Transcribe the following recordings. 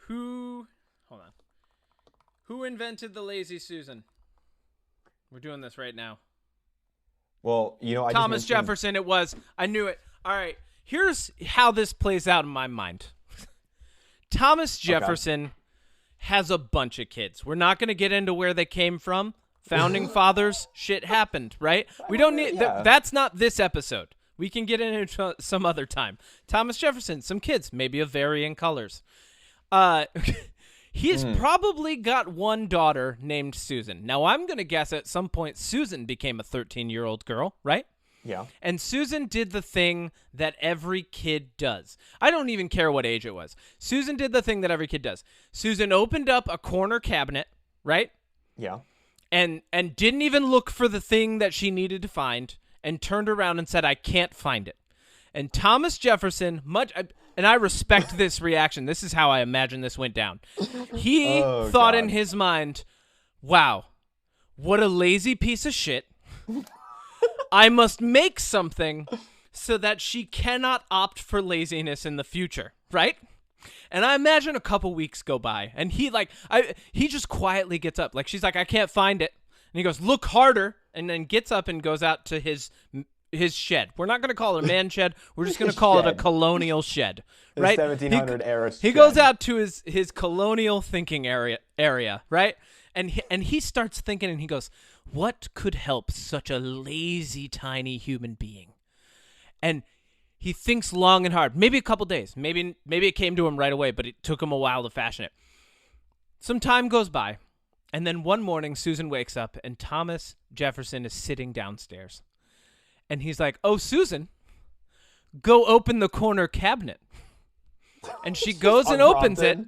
Hold on. Who invented the lazy Susan? We're doing this right now. Well, I Thomas just mentioned... Jefferson, it was. I knew it. All right. Here's how this plays out in my mind. Thomas Jefferson has a bunch of kids. We're not going to get into where they came from. Founding fathers, shit happened, right? We don't need that's not this episode. We can get into it some other time. Thomas Jefferson, some kids, maybe of varying colors. He's probably got one daughter named Susan. Now, I'm going to guess at some point Susan became a 13-year-old girl, right? Yeah. And Susan did the thing that every kid does. I don't even care what age it was. Susan did the thing that every kid does. Susan opened up a corner cabinet, right? Yeah. And didn't even look for the thing that she needed to find and turned around and said, I can't find it. And Thomas Jefferson, and I respect this reaction. This is how I imagine this went down. He thought in his mind, wow, what a lazy piece of shit. I must make something so that she cannot opt for laziness in the future, right? And I imagine a couple weeks go by, and he just quietly gets up. Like, she's like, I can't find it. And he goes, look harder, and then gets up and goes out to his shed. We're not going to call it a man shed. We're just going to call it a colonial shed, right? 1700 era shed. He goes out to his colonial thinking area, right? And he starts thinking, and he goes, what could help such a lazy, tiny human being? And he thinks long and hard, maybe a couple days. Maybe it came to him right away, but it took him a while to fashion it. Some time goes by, and then one morning, Susan wakes up, and Thomas Jefferson is sitting downstairs. And he's like, oh, Susan, go open the corner cabinet. And she goes and opens it,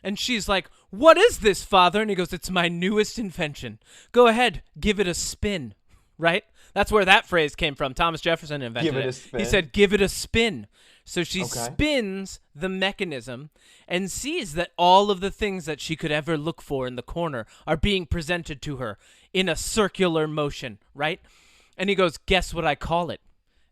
and she's like, what is this, Father? And he goes, it's my newest invention. Go ahead, give it a spin, right? That's where that phrase came from. Thomas Jefferson invented it. Give it a spin. He said, give it a spin. So she spins the mechanism and sees that all of the things that she could ever look for in the corner are being presented to her in a circular motion, right? And he goes, guess what I call it?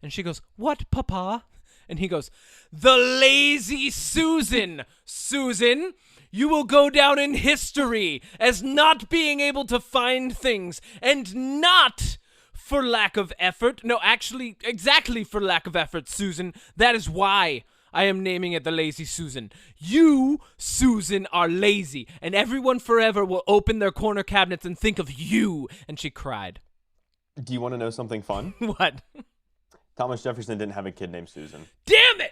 And she goes, what, Papa? And he goes, the lazy Susan. Susan, you will go down in history as not being able to find things, and not for lack of effort. No, actually, exactly for lack of effort, Susan. That is why I am naming it the lazy Susan. You, Susan, are lazy, and everyone forever will open their corner cabinets and think of you. And she cried. Do you want to know something fun? What? Thomas Jefferson didn't have a kid named Susan. Damn it!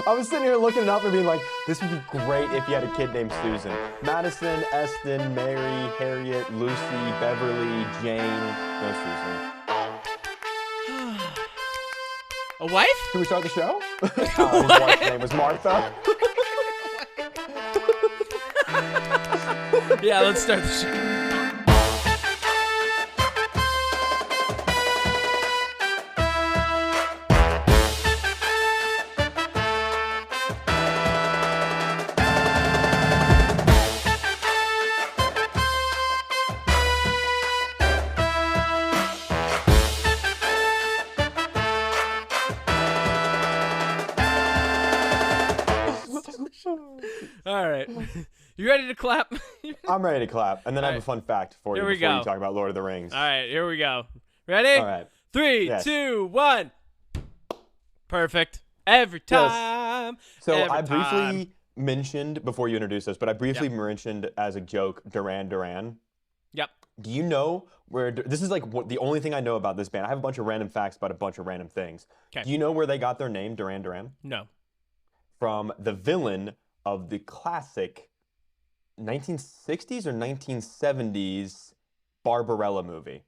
I was sitting here looking it up and being like, this would be great if you had a kid named Susan. Madison, Eston, Mary, Harriet, Lucy, Beverly, Jane. No Susan. A wife? Can we start the show? His wife's name was Martha. Yeah, let's start the show. All right. You ready to clap? I'm ready to clap. And then I have a fun fact for you before you talk about Lord of the Rings. All right, here we go. Ready? All right. 3, 2, 1. Perfect. Every time. Yes. So every I briefly time. mentioned, before you introduced us, but I briefly mentioned as a joke, Duran Duran. Yep. Do you know where, this is like the only thing I know about this band. I have a bunch of random facts about a bunch of random things. Okay. Do you know where they got their name, Duran Duran? No. From the villain of the classic 1960s or 1970s Barbarella movie.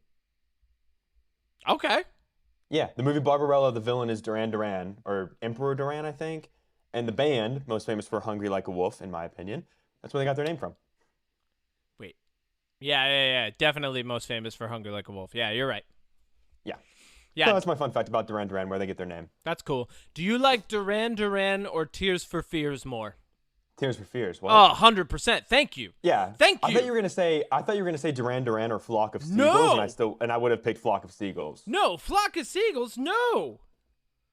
Okay. Yeah, the movie Barbarella, the villain is Duran Duran, or Emperor Duran, I think. And the band, most famous for Hungry Like a Wolf, in my opinion, that's where they got their name from. Wait. Yeah. Definitely most famous for Hungry Like a Wolf. Yeah, you're right. Yeah. So that's my fun fact about Duran Duran, where they get their name. That's cool. Do you like Duran Duran or Tears for Fears more? Tears for Fears. What? Oh, 100%. Thank you. Yeah. Thank you. I thought you were gonna say Duran Duran or Flock of Seagulls, No. and I would have picked Flock of Seagulls. No, Flock of Seagulls. No.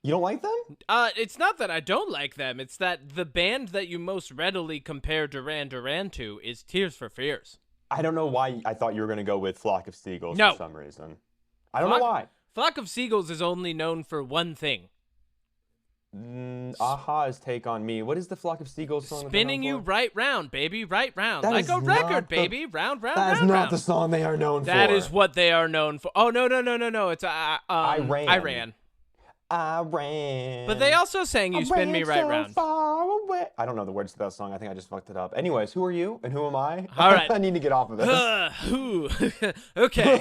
You don't like them? It's not that I don't like them. It's that the band that you most readily compare Duran Duran to is Tears for Fears. I don't know why I thought you were going to go with Flock of Seagulls for some reason. I don't know why. Flock of Seagulls is only known for one thing. Aha's Take on Me. What is the Flock of Seagulls song? Spinning you right round, baby, right round. Like a record, baby. Round, round, round. That is not the song they are known for. That is what they are known for. Oh, no. It's I ran. But they also sang You Spin Me Right Round. Far away. I don't know the words to that song. I think I just fucked it up. Anyways, who are you and who am I? All right. I need to get off of this. Okay.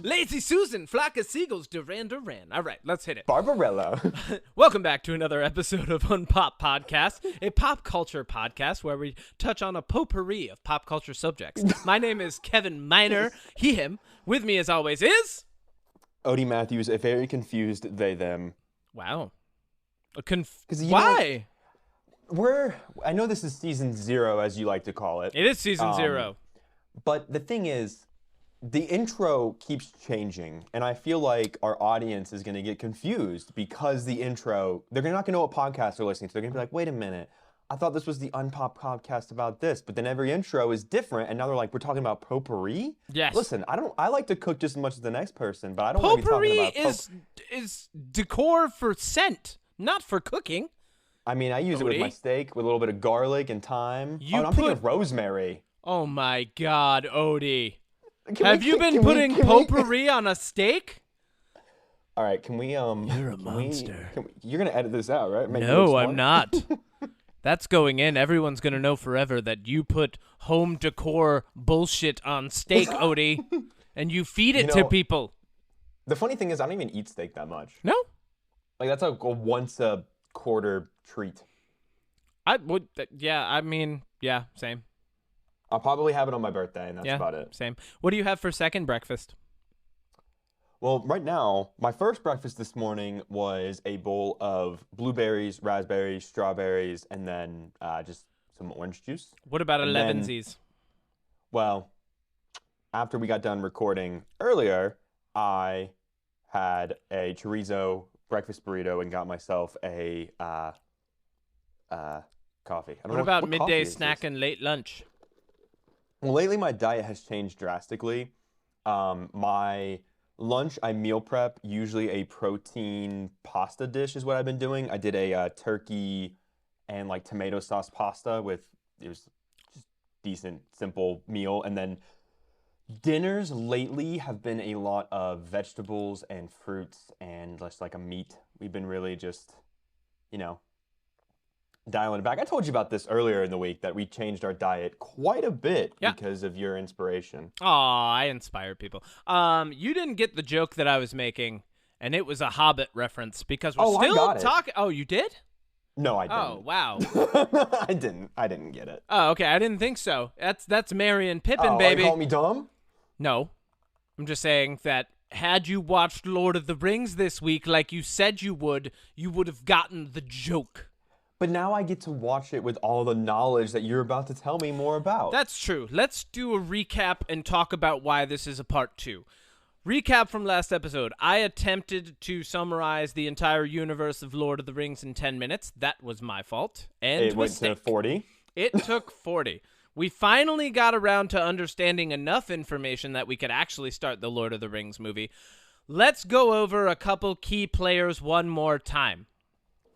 Lazy Susan, Flock of Seagulls, Duran Duran. All right, let's hit it. Barbarella. Welcome back to another episode of Unpop Podcast, a pop culture podcast where we touch on a potpourri of pop culture subjects. My name is Kevin Miner, he, him. With me, as always, is... Odie Matthews, a very confused they, them. Wow. Why? I know this is season 0, as you like to call it. It is season 0. But the thing is, the intro keeps changing, and I feel like our audience is going to get confused because the intro, they're not going to know what podcast they're listening to. They're going to be like, wait a minute. I thought this was the Unpop podcast about this, but then every intro is different, and now they're like, we're talking about potpourri? Yes. Listen, I like to cook just as much as the next person, but I don't want to be talking about is decor for scent, not for cooking. I mean, I use it with my steak with a little bit of garlic and thyme. I'm thinking of rosemary. Oh my God, Odie. Have you been putting potpourri on a steak? All right, can we You're a monster. You're going to edit this out, right? No, I'm not. That's going in. Everyone's going to know forever that you put home decor bullshit on steak, Odie, and you feed it to people. The funny thing is, I don't even eat steak that much. No? Like, that's a once a quarter treat. I would, yeah, same. I'll probably have it on my birthday, and that's about it. Same. What do you have for second breakfast? Well, right now, my first breakfast this morning was a bowl of blueberries, raspberries, strawberries, and then just some orange juice. What about 11sies? Well, after we got done recording earlier, I had a chorizo breakfast burrito and got myself a coffee. What about midday snack and late lunch? Well, lately my diet has changed drastically. My lunch, I meal prep, usually a protein pasta dish is what I've been doing. I did a turkey and like tomato sauce pasta it was just decent, simple meal. And then dinners lately have been a lot of vegetables and fruits and just like a meat. We've been really just, dialing it back. I told you about this earlier in the week that we changed our diet quite a bit because of your inspiration. Aw, I inspire people. You didn't get the joke that I was making, and it was a Hobbit reference because we're still talking. Oh, you did? No, I didn't. Oh, wow. I didn't get it. Oh, okay. I didn't think so. That's Merry and Pippin, baby. You call me dumb? No. I'm just saying that had you watched Lord of the Rings this week like you said you would have gotten the joke. But now I get to watch it with all the knowledge that you're about to tell me more about. That's true. Let's do a recap and talk about why this is a part 2. Recap from last episode. I attempted to summarize the entire universe of Lord of the Rings in 10 minutes. That was my fault. And it went to 40? It took 40. We finally got around to understanding enough information that we could actually start the Lord of the Rings movie. Let's go over a couple key players one more time.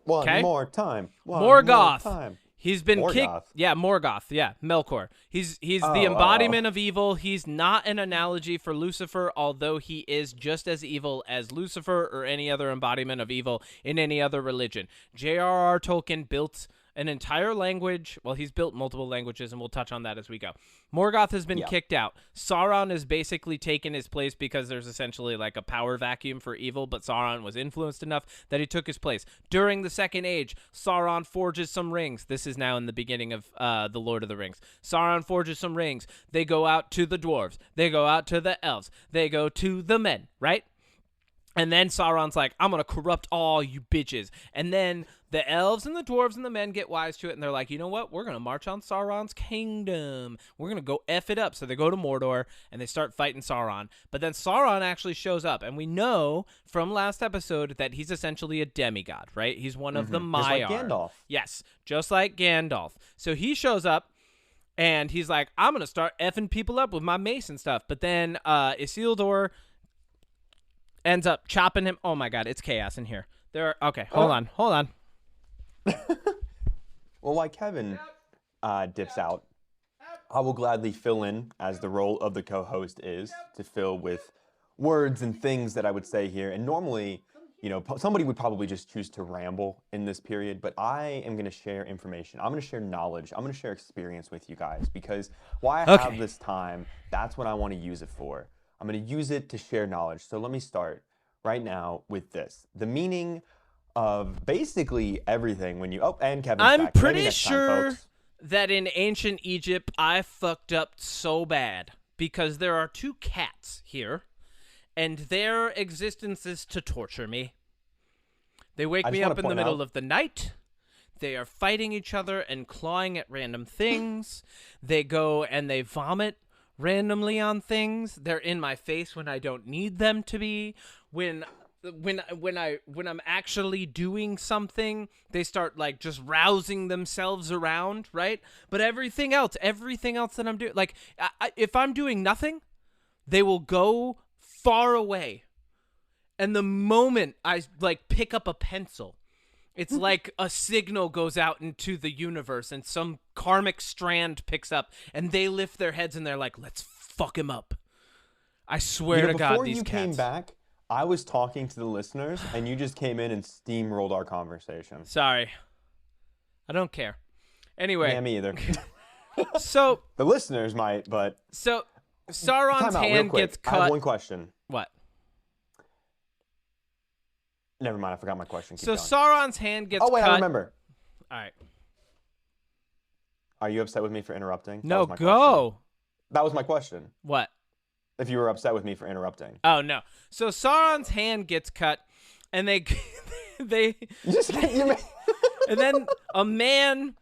One more time. Morgoth. He's been Morgoth. kicked. Yeah, Morgoth. Yeah, Melkor. He's the embodiment of evil. He's not an analogy for Lucifer, although he is just as evil as Lucifer or any other embodiment of evil in any other religion. J.R.R. Tolkien built an entire language. Well, he's built multiple languages, and we'll touch on that as we go. Morgoth has been kicked out. Sauron has basically taken his place because there's essentially like a power vacuum for evil, but Sauron was influenced enough that he took his place. During the Second Age, Sauron forges some rings. This is now in the beginning of The Lord of the Rings. Sauron forges some rings. They go out to the dwarves. They go out to the elves. They go to the men, right? And then Sauron's like, I'm going to corrupt all you bitches. And then the elves and the dwarves and the men get wise to it. And they're like, you know what? We're going to march on Sauron's kingdom. We're going to go F it up. So they go to Mordor and they start fighting Sauron. But then Sauron actually shows up. And we know from last episode that he's essentially a demigod, right? He's one of the Maiar. Just like Gandalf. Yes, just like Gandalf. So he shows up. And he's like, I'm going to start effing people up with my mace and stuff. But then Isildur ends up chopping him. Oh, my God. It's chaos in here. Okay, hold on. Well, while Kevin dips out, I will gladly fill in, as the role of the co-host is, to fill with words and things that I would say here. And normally, you know, somebody would probably just choose to ramble in this period, but I am going to share information. I'm going to share knowledge. I'm going to share experience with you guys, because why I have this time, that's what I want to use it for. I'm going to use it to share knowledge. So let me start right now with this. The meaning of basically everything when you... Oh, and Kevin's I'm back. pretty sure that in ancient Egypt, I fucked up so bad because there are two cats here. And their existence is to torture me. They wake me up in the middle of the night. They are fighting each other and clawing at random things. They go and they vomit randomly on things. They're in my face when I don't need them to be. When I'm actually doing something, they start like just rousing themselves around, right? But everything else that I'm doing, like if I'm doing nothing, they will go far away. And the moment I like pick up a pencil, it's like a signal goes out into the universe and some karmic strand picks up and they lift their heads and they're like, let's fuck him up. I swear to God, these cats. Before you came back, I was talking to the listeners and you just came in and steamrolled our conversation. Sorry. I don't care. Anyway. Yeah, me either. So. The listeners might, but. So. Sauron's hand gets cut. I have one question. What? Never mind, I forgot my question. Keep going. Sauron's hand gets cut. Oh, wait, I remember. All right. Are you upset with me for interrupting? No, go. That was my question. What? If you were upset with me for interrupting. Oh, no. So Sauron's hand gets cut, and they... and then a man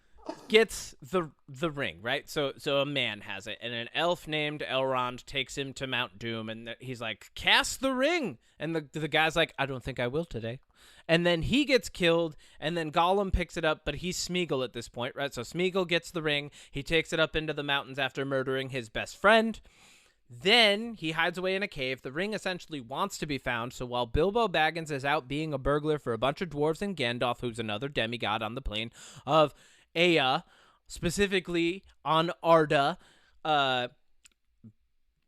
gets the ring, right? So a man has it, and an elf named Elrond takes him to Mount Doom, and he's like, cast the ring, and the guy's like, I don't think I will today. And then he gets killed, and then Gollum picks it up, but he's Smeagol at this point, right? So Smeagol gets the ring, he takes it up into the mountains after murdering his best friend. Then he hides away in a cave. The ring essentially wants to be found, so while Bilbo Baggins is out being a burglar for a bunch of dwarves and Gandalf, who's another demigod on the plane of Ea, specifically on Arda,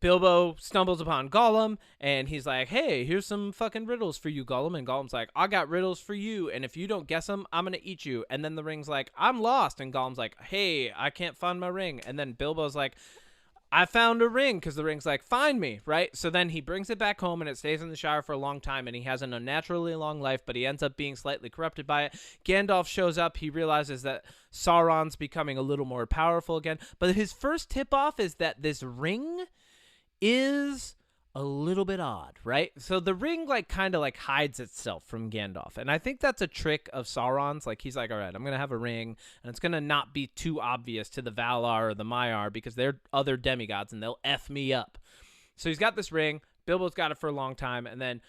Bilbo stumbles upon Gollum, and he's like, hey, here's some fucking riddles for you, Gollum. And Gollum's like, I got riddles for you, and if you don't guess them, I'm going to eat you. And then the ring's like, I'm lost. And Gollum's like, hey, I can't find my ring. And then Bilbo's like, I found a ring, because the ring's like, find me, right? So then he brings it back home, and it stays in the Shire for a long time, and he has an unnaturally long life, but he ends up being slightly corrupted by it. Gandalf shows up. He realizes that Sauron's becoming a little more powerful again. But his first tip-off is that this ring is a little bit odd, right? So the ring kind of hides itself from Gandalf, and I think that's a trick of Sauron's. Like, he's like, all right, I'm gonna have a ring, and it's gonna not be too obvious to the Valar or the Maiar because they're other demigods and they'll F me up. So he's got this ring. Bilbo's got it for a long time, and then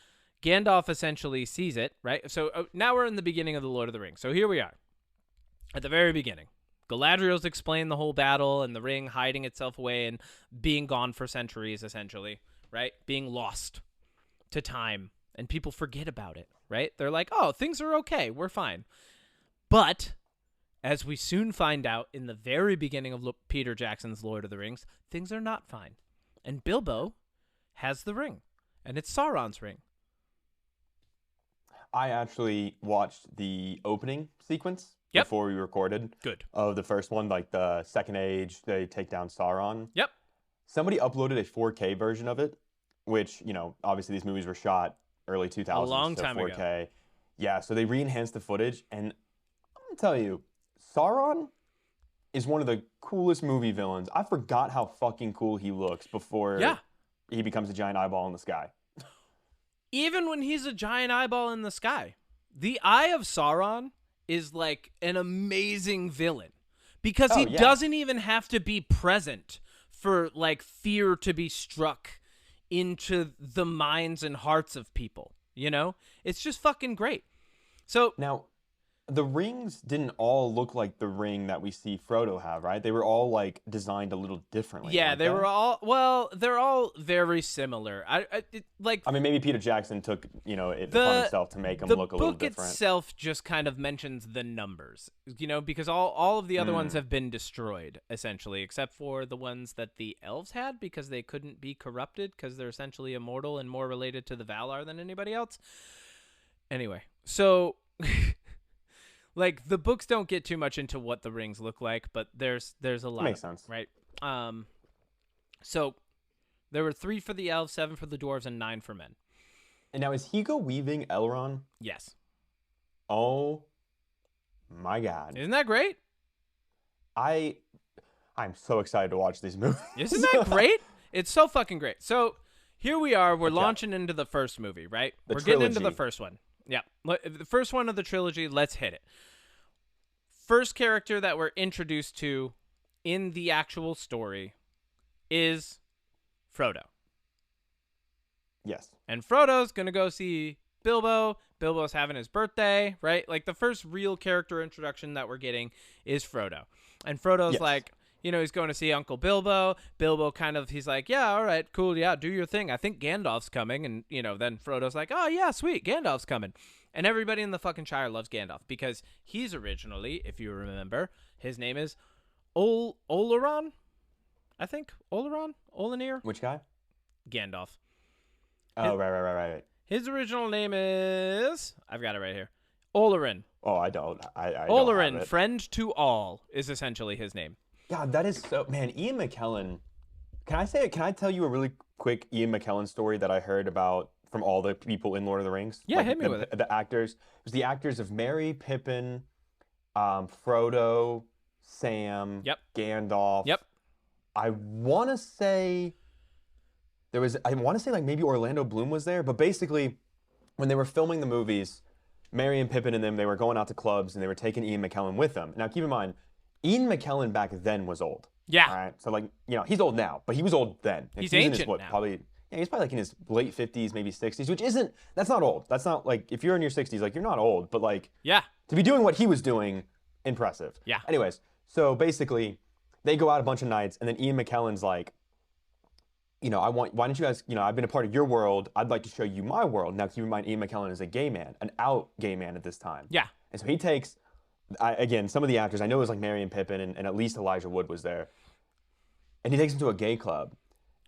Gandalf essentially sees it, right? So now we're in the beginning of the Lord of the Rings. So here we are at the very beginning. Galadriel's explained the whole battle and the ring hiding itself away and being gone for centuries, essentially, right? Being lost to time, and people forget about it, right? They're like, oh, things are okay. We're fine. But as we soon find out in the very beginning of Peter Jackson's Lord of the Rings, things are not fine. And Bilbo has the ring, and it's Sauron's ring. I actually watched the opening sequence before we recorded. Good. Of the first one, like the Second Age, they take down Sauron. Yep. Somebody uploaded a 4K version of it, which, you know, obviously these movies were shot early 2000s. A long time 4K. ago. Yeah, so they re-enhanced the footage, and I'm going to tell you, Sauron is one of the coolest movie villains. I forgot how fucking cool he looks before he becomes a giant eyeball in the sky. even when he's a giant eyeball in the sky. The Eye of Sauron is like an amazing villain because he doesn't even have to be present for like fear to be struck into the minds and hearts of people. You know, it's just fucking great. So now, the rings didn't all look like the ring that we see Frodo have, right? They were all like designed a little differently. Yeah, they were all, well, they're all very similar. I mean, maybe Peter Jackson took, it upon himself to make them look a little different. The book itself just kind of mentions the numbers, because all of the other ones have been destroyed, essentially, except for the ones that the elves had because they couldn't be corrupted because they're essentially immortal and more related to the Valar than anybody else. Anyway, so... Like, the books don't get too much into what the rings look like, but there's a lot. Makes sense. Right? So, there were 3 for the elves, 7 for the dwarves, and 9 for men. And now, is Hugo weaving Elrond? Yes. Oh, my God. Isn't that great? I'm so excited to watch these movies. Isn't that great? It's so fucking great. So, here we are. We're launching into the first movie, right? We're getting into the first one. Yeah, the first one of the trilogy, let's hit it. First character that we're introduced to in the actual story is Frodo. Yes. And Frodo's going to go see Bilbo. Bilbo's having his birthday, right? Like, the first real character introduction that we're getting is Frodo. And Frodo's like, he's going to see Uncle Bilbo. Bilbo he's like, yeah, all right, cool, yeah, do your thing. I think Gandalf's coming. And, then Frodo's like, oh, yeah, sweet, Gandalf's coming. And everybody in the fucking Shire loves Gandalf because he's originally, if you remember, his name is Oleron, I think. Olenir? Which guy? Gandalf. Oh, right. His original name is, I've got it right here, Olorin. Oh, I don't. I Olorin, don't have it. friend to all, is essentially his name. God, that is so... Man, Ian McKellen... Can I tell you a really quick Ian McKellen story that I heard about from all the people in Lord of the Rings? Yeah, hit me with it. The actors. It was the actors of Merry, Pippin, Frodo, Sam, Gandalf. Yep. I want to say like maybe Orlando Bloom was there, but basically when they were filming the movies, Merry and Pippin and them, they were going out to clubs and they were taking Ian McKellen with them. Now, keep in mind, Ian McKellen back then was old. Yeah. All right. So, he's old now, but he was old then. He's ancient now. He's probably like in his late 50s, maybe 60s, that's not old. That's not like, if you're in your 60s, like, you're not old, but like, to be doing what he was doing, impressive. Yeah. Anyways, so basically, they go out a bunch of nights, and then Ian McKellen's like, why don't you guys, I've been a part of your world. I'd like to show you my world. Now, keep in mind, Ian McKellen is a gay man, an out gay man at this time. Yeah. And so he takes... again, some of the actors, I know it was like Merry and Pippin, and at least Elijah Wood was there. And he takes them to a gay club.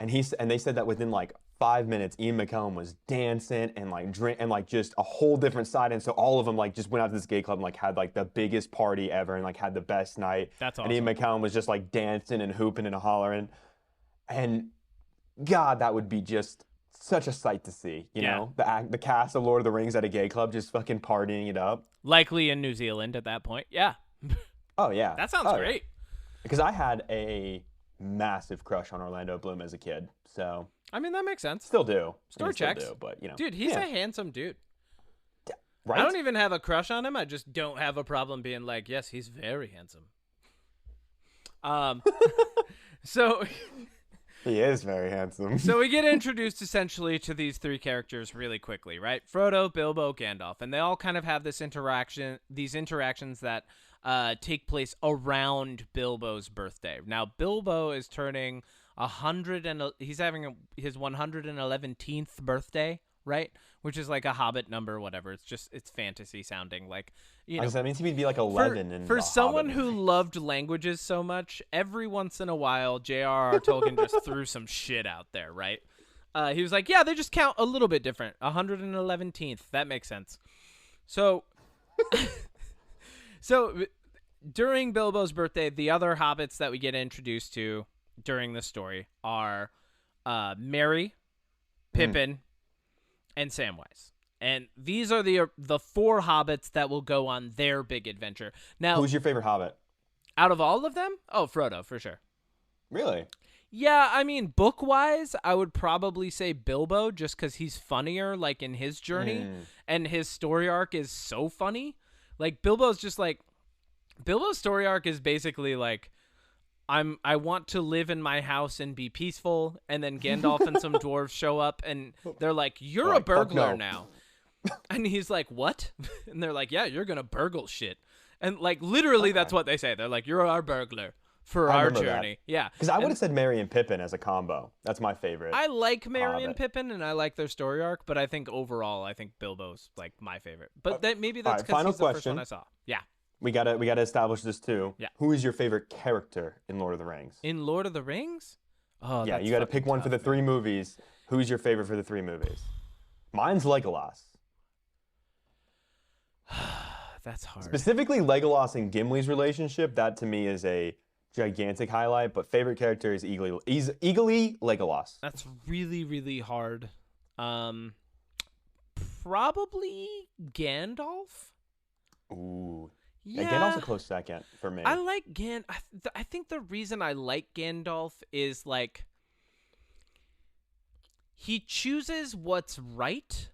And they said that within like 5 minutes, Ian McKellen was dancing and like just a whole different side. And so all of them like just went out to this gay club and like had like the biggest party ever and like had the best night. That's awesome. And Ian McKellen was just like dancing and hooping and hollering. And God, that would be just such a sight to see, you know? The cast of Lord of the Rings at a gay club just fucking partying it up. Likely in New Zealand at that point. Yeah. Oh, yeah. That sounds great. Because I had a massive crush on Orlando Bloom as a kid, so... I mean, that makes sense. Still do. Store checks. Still do, but, Dude, he's a handsome dude. Right? I don't even have a crush on him. I just don't have a problem being like, yes, he's very handsome. So... He is very handsome. So we get introduced essentially to these 3 characters really quickly, right? Frodo, Bilbo, Gandalf, and they all kind of have these interactions that take place around Bilbo's birthday. Now, Bilbo is turning 100 and he's having his 111th birthday, right? Which is like a Hobbit number, whatever. It's fantasy sounding, like, that means he would be like 11. For someone who loved languages so much, every once in a while, J.R.R. Tolkien just threw some shit out there, right? He was like, yeah, they just count a little bit different. 111th. That makes sense. So, during Bilbo's birthday, the other hobbits that we get introduced to during the story are Merry, Pippin, and Samwise. And these are the 4 hobbits that will go on their big adventure. Now, who's your favorite hobbit? Out of all of them? Oh, Frodo, for sure. Really? Yeah, I mean, book-wise, I would probably say Bilbo just because he's funnier, like, in his journey, and his story arc is so funny. Like, Bilbo's story arc is basically, like, I want to live in my house and be peaceful, and then Gandalf and some dwarves show up, and they're like, you're a burglar now. And he's like, what? And they're like, yeah, you're gonna burgle shit. And, like, literally that's what they say. They're like, you're our burglar. For our journey. Yeah. Because I would have said Merry and Pippin as a combo. That's my favorite. I like Merry and Pippin, and I like their story arc, but I think overall, I think Bilbo's like my favorite. But maybe that's because he's the first one I saw. Yeah. We gotta establish this too. Yeah. Who is your favorite character in Lord of the Rings? In Lord of the Rings? Oh, yeah, you gotta pick one for the 3 movies. Who's your favorite for the 3 movies? Mine's Legolas. That's hard. Specifically, Legolas and Gimli's relationship. That to me is a gigantic highlight, but favorite character is eagerly Legolas. That's really, really hard. Probably Gandalf. Ooh. Yeah, Gandalf's a close second for me. I like I think the reason I like Gandalf is, like, he chooses what's right.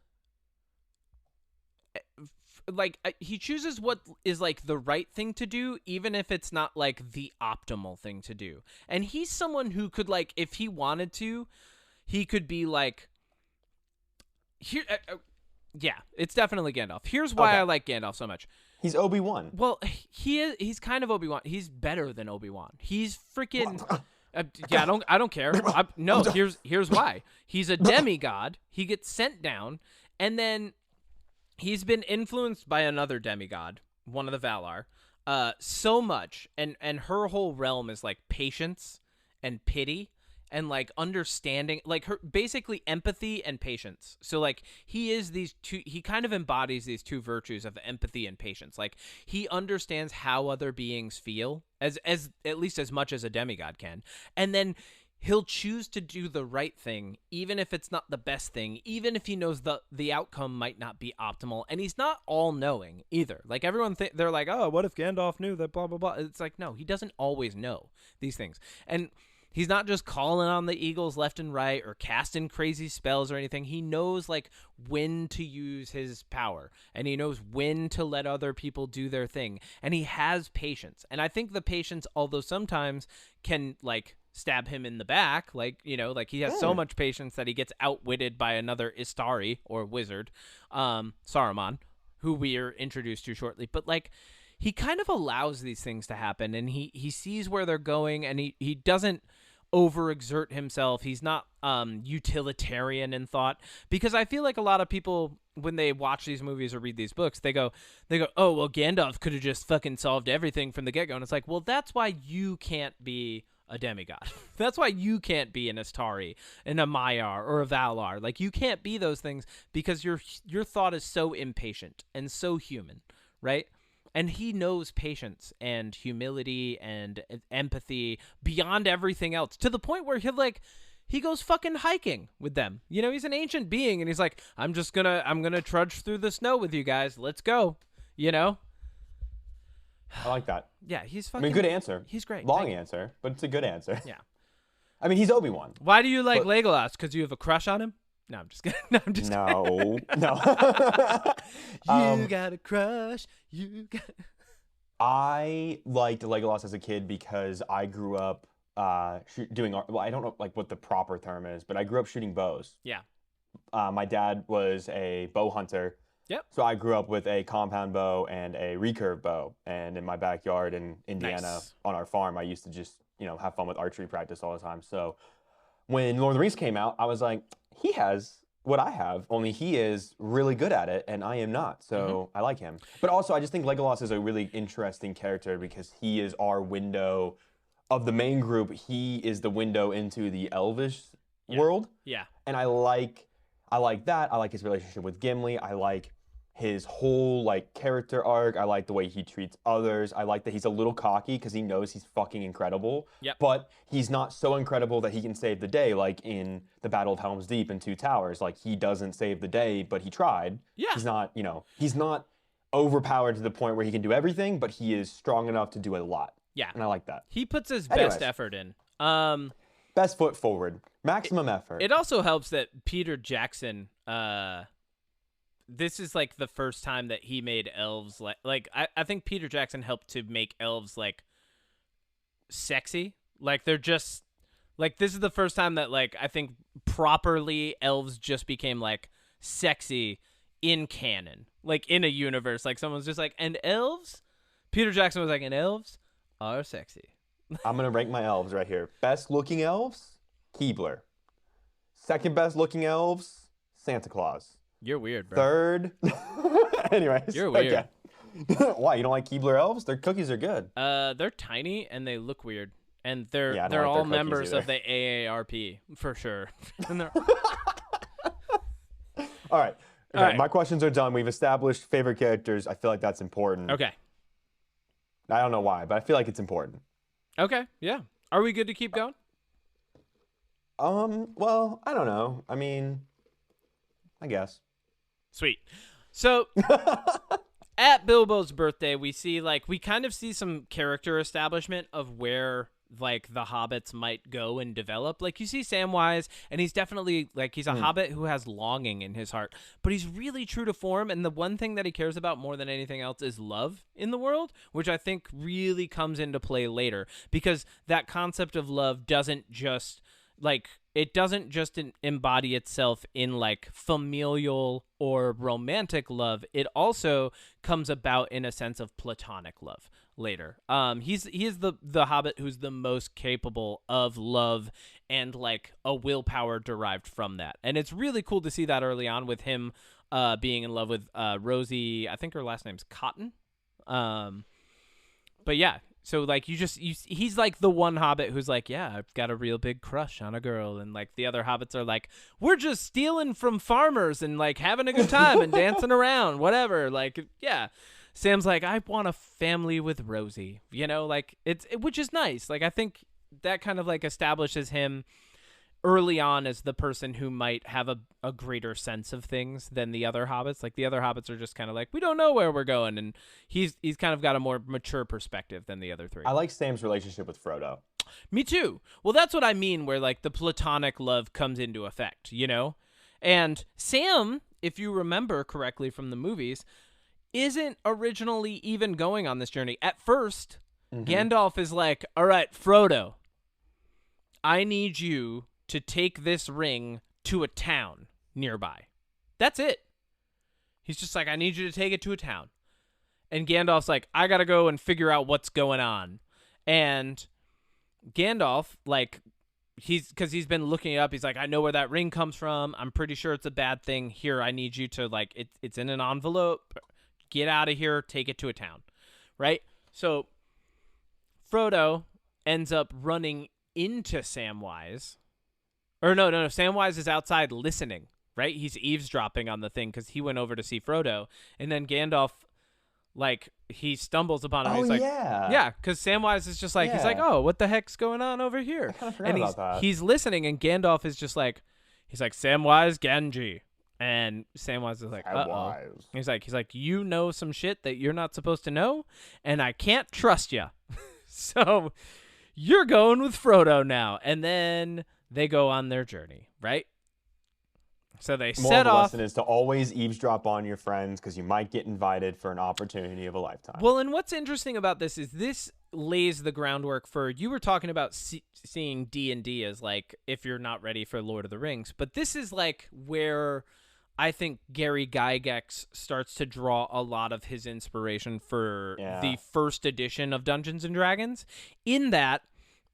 Like, he chooses what is, like, the right thing to do, even if it's not, like, the optimal thing to do. And he's someone who could, like, if he wanted to, he could be like, here. Yeah, it's definitely Gandalf. Here's why I like Gandalf so much. He's Obi-Wan. Well, he's kind of Obi-Wan. He's better than Obi-Wan. He's freaking. Yeah, I don't care. No, here's why. He's a demigod. He gets sent down, and then he's been influenced by another demigod, one of the Valar, so much, and her whole realm is, like, patience and pity and, like, understanding, like, her basically empathy and patience. So, like, he kind of embodies these 2 virtues of empathy and patience. Like, he understands how other beings feel as at least as much as a demigod can, and then he'll choose to do the right thing, even if it's not the best thing, even if he knows the outcome might not be optimal. And he's not all-knowing either. Like, everyone, they're like, oh, what if Gandalf knew that, blah, blah, blah. It's like, no, he doesn't always know these things. And he's not just calling on the eagles left and right or casting crazy spells or anything. He knows, like, when to use his power, and he knows when to let other people do their thing. And he has patience. And I think the patience, although sometimes can, like, stab him in the back, like, you know, like, he has so much patience that he gets outwitted by another Istari or wizard, Saruman, who we are introduced to shortly. But, like, he kind of allows these things to happen, and he sees where they're going, and he doesn't overexert himself. He's not utilitarian in thought, because I feel like a lot of people, when they watch these movies or read these books, they go, oh, well, Gandalf could have just fucking solved everything from the get-go. And it's like, well, that's why you can't be a demigod. That's why you can't be an Astari, and a Maiar, or a Valar. Like, you can't be those things because your thought is so impatient and so human, right? And he knows patience and humility and empathy beyond everything else, to the point where he goes fucking hiking with them. You know, he's an ancient being, and he's like, I'm gonna trudge through the snow with you guys. Let's go. You know? I like that. Yeah, he's fucking. I mean, good answer. He's great. Long answer, but it's a good answer. Yeah. I mean, he's Obi-Wan. Why do you like Legolas? Because you have a crush on him? No, I'm just kidding. No, I'm just kidding. No. You got a crush. I liked Legolas as a kid because I grew up doing. Well, I don't know like what the proper term is, but I grew up shooting bows. Yeah. My dad was a bow hunter. Yep. So I grew up with a compound bow and a recurve bow, and in my backyard in Indiana on our farm, I used to just have fun with archery practice all the time. So when Lord of the Rings came out, I was like, he has what I have, only he is really good at it, and I am not. So I like him. But also, I just think Legolas is a really interesting character because he is our window of the main group. He is the window into the Elvish world. Yeah. And I like that. I like his relationship with Gimli. I like his whole character arc. I like the way he treats others. I like that he's a little cocky because he knows he's fucking incredible. Yep. But he's not so incredible that he can save the day, like in the Battle of Helm's Deep and Two Towers. Like, he doesn't save the day, but he tried. Yeah. He's not overpowered to the point where he can do everything, but he is strong enough to do a lot. Yeah. And I like that. He puts his best effort in. best foot forward, maximum effort. It also helps that Peter Jackson, this is like the first time that he made elves I think Peter Jackson helped to make elves like sexy. Like they're just like, this is the first time that like I think properly elves just became like sexy in canon, like in a universe. Like someone's just like, and elves? Peter Jackson was like, and elves are sexy. I'm going to rank my elves right here. Best looking elves, Keebler. Second best looking elves, Santa Claus. You're weird, bro. Third. Anyways. You're weird. Okay. Why? You don't like Keebler elves? Their cookies are good. They're tiny and they look weird. And they're like all their members either. of the AARP for sure. And they're... All right. Okay, All right. My questions are done. We've established favorite characters. I feel like that's important. Okay. I don't know why, but I feel like it's important. Okay. Yeah. Are we good to keep going? Well, I don't know. I mean, I guess. Sweet. So at Bilbo's birthday, we kind of see some character establishment of where like the hobbits might go and develop. Like you see Samwise, and he's definitely like, he's a hobbit who has longing in his heart, but he's really true to form. And the one thing that he cares about more than anything else is love in the world, which I think really comes into play later, because that concept of love doesn't just embody itself in like familial or romantic love. It also comes about in a sense of platonic love later. He is the hobbit who's the most capable of love and like a willpower derived from that. And it's really cool to see that early on with him being in love with Rosie. I think her last name's Cotton. But yeah. So, like, he's, like, the one hobbit who's like, yeah, I've got a real big crush on a girl. And, like, the other hobbits are like, we're just stealing from farmers and, like, having a good time and dancing around, whatever. Like, yeah. Sam's like, I want a family with Rosie, you know? Like, which is nice. Like, I think that kind of, like, establishes him early on as the person who might have a greater sense of things than the other hobbits. Like the other hobbits are just kind of like, we don't know where we're going, and he's kind of got a more mature perspective than the other three. I like Sam's relationship with Frodo. Me too. Well, that's what I mean, where like the platonic love comes into effect, you know? And Sam, if you remember correctly from the movies, isn't originally even going on this journey. At first, Gandalf is like, all right, Frodo, I need you to take this ring to a town nearby. That's it. He's just like, I need you to take it to a town. And Gandalf's like, I gotta go and figure out what's going on. And Gandalf, like, because he's been looking it up, he's like, I know where that ring comes from. I'm pretty sure it's a bad thing. Here, I need you to, like, it's in an envelope. Get out of here. Take it to a town. Right? So Frodo ends up running into Samwise. Or no. Samwise is outside listening, right? He's eavesdropping on the thing because he went over to see Frodo. And then Gandalf, like, he stumbles upon him. Oh, he's like, yeah. Because Samwise is just like, he's like, oh, what the heck's going on over here? I kind of forgot about that. He's listening, and Gandalf is just like, he's like, Samwise Gamgee. And Samwise is like, uh-oh. He's like, you know some shit that you're not supposed to know, and I can't trust you. So you're going with Frodo now. And then they go on their journey, right? So they set off. The lesson is to always eavesdrop on your friends because you might get invited for an opportunity of a lifetime. Well, and what's interesting about this is this lays the groundwork for, you were talking about seeing D&D as like, if you're not ready for Lord of the Rings, but this is like where I think Gary Gygax starts to draw a lot of his inspiration for the first edition of Dungeons and Dragons, in that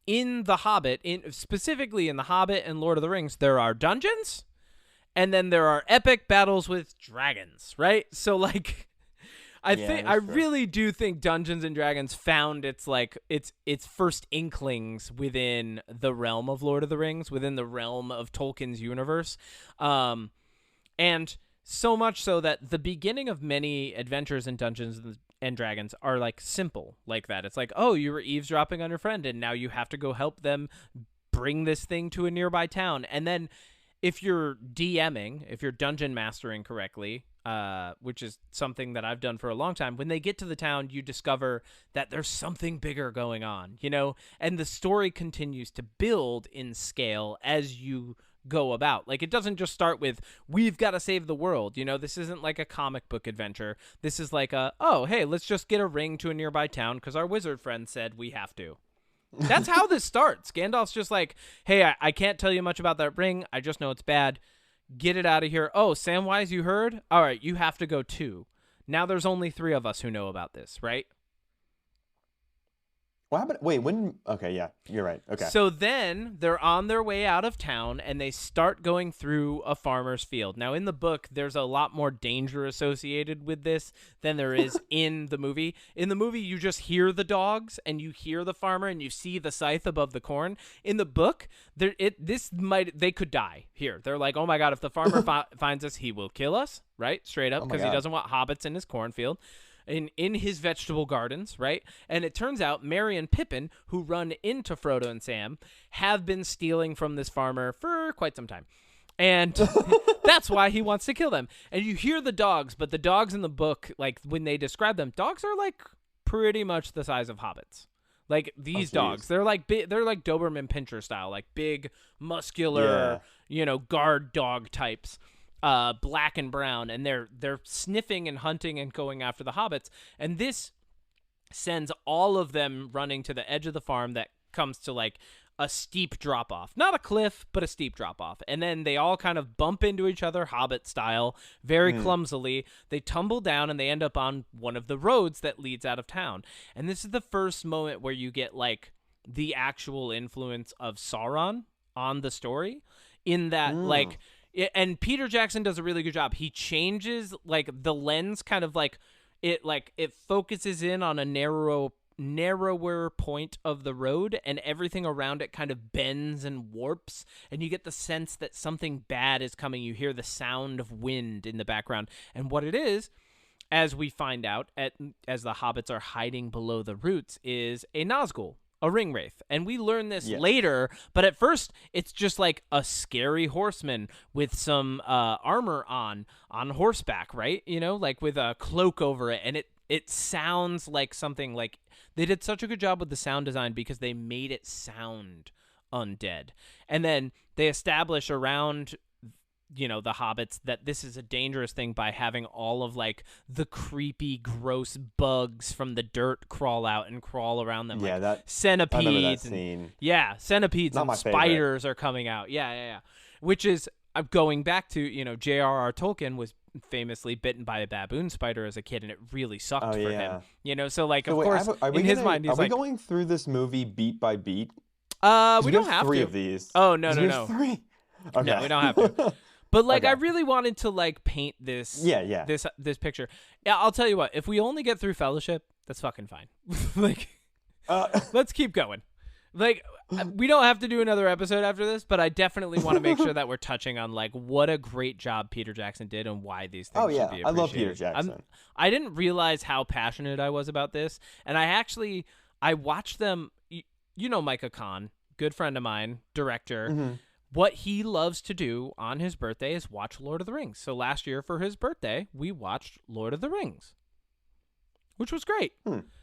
in The Hobbit, specifically in The Hobbit and Lord of the Rings, there are dungeons, and then there are epic battles with dragons, right? So like, I really do think Dungeons and Dragons found its first inklings within the realm of Lord of the Rings, within the realm of Tolkien's universe, and so much so that the beginning of many adventures in Dungeons and Dragons are like simple like that. It's like, oh, you were eavesdropping on your friend, and now you have to go help them bring this thing to a nearby town, and then if you're DMing, if you're dungeon mastering correctly, which is something that I've done for a long time, when they get to the town, you discover that there's something bigger going on, and the story continues to build in scale as you go about. Like, it doesn't just start with, we've got to save the world. This isn't like a comic book adventure. This is like oh, hey, let's just get a ring to a nearby town because our wizard friend said we have to. That's how this starts. Gandalf's just like, hey, I can't tell you much about that ring. I just know it's bad. Get it out of here. Oh, Samwise, you heard? All right, you have to go too. Now there's only 3 of us who know about this, right? What happened? Wait, when? Okay, yeah, you're right. Okay. So then they're on their way out of town, and they start going through a farmer's field. Now, in the book, there's a lot more danger associated with this than there is in the movie. In the movie, you just hear the dogs, and you hear the farmer, and you see the scythe above the corn. In the book, they could die here. They're like, oh my God, if the farmer finds us, he will kill us, right? Straight up, because he doesn't want hobbits in his cornfield. In his vegetable gardens, right? And it turns out Merry and Pippin, who run into Frodo and Sam, have been stealing from this farmer for quite some time. And that's why he wants to kill them. And you hear the dogs, but the dogs in the book, like, when they describe them, dogs are, like, pretty much the size of hobbits. Like, these dogs, they're like Doberman Pinscher style, like big, muscular, guard dog types. Black and brown, and they're sniffing and hunting and going after the hobbits, and this sends all of them running to the edge of the farm that comes to like a steep drop off, not a cliff, but a steep drop off, and then they all kind of bump into each other, hobbit style, very clumsily. They tumble down and they end up on one of the roads that leads out of town, and this is the first moment where you get like the actual influence of Sauron on the story, in that like. And Peter Jackson does a really good job. He changes like the lens, kind of like it focuses in on a narrower point of the road, and everything around it kind of bends and warps, and you get the sense that something bad is coming. You hear the sound of wind in the background, and what it is, as we find out as the hobbits are hiding below the roots, is a Nazgul. A ring wraith. And we learn this later, but at first it's just like a scary horseman with some armor on horseback, right? Like with a cloak over it, and it sounds like something. Like, they did such a good job with the sound design because they made it sound undead. And then they establish around the hobbits that this is a dangerous thing by having all of like the creepy, gross bugs from the dirt crawl out and crawl around them. Yeah, like centipedes. I remember that scene. Centipedes Not and spiders are coming out. Yeah. Which is going back to, J.R.R. Tolkien was famously bitten by a baboon spider as a kid, and it really sucked for him. So like, of course, in his mind, he's like, are we going through this movie beat by beat? We don't have 3 to. of these. Oh, no. 3. Okay. No, we don't have to. But like, I really wanted to like paint this, this picture. Yeah, I'll tell you what. If we only get through Fellowship, that's fucking fine. Like, let's keep going. Like, we don't have to do another episode after this, but I definitely want to make sure that we're touching on like what a great job Peter Jackson did and why these things should be appreciated. I love Peter Jackson. I didn't realize how passionate I was about this, and I watched them. Micah Khan, good friend of mine, director. Mm-hmm. What he loves to do on his birthday is watch Lord of the Rings. So last year for his birthday, we watched Lord of the Rings, which was great.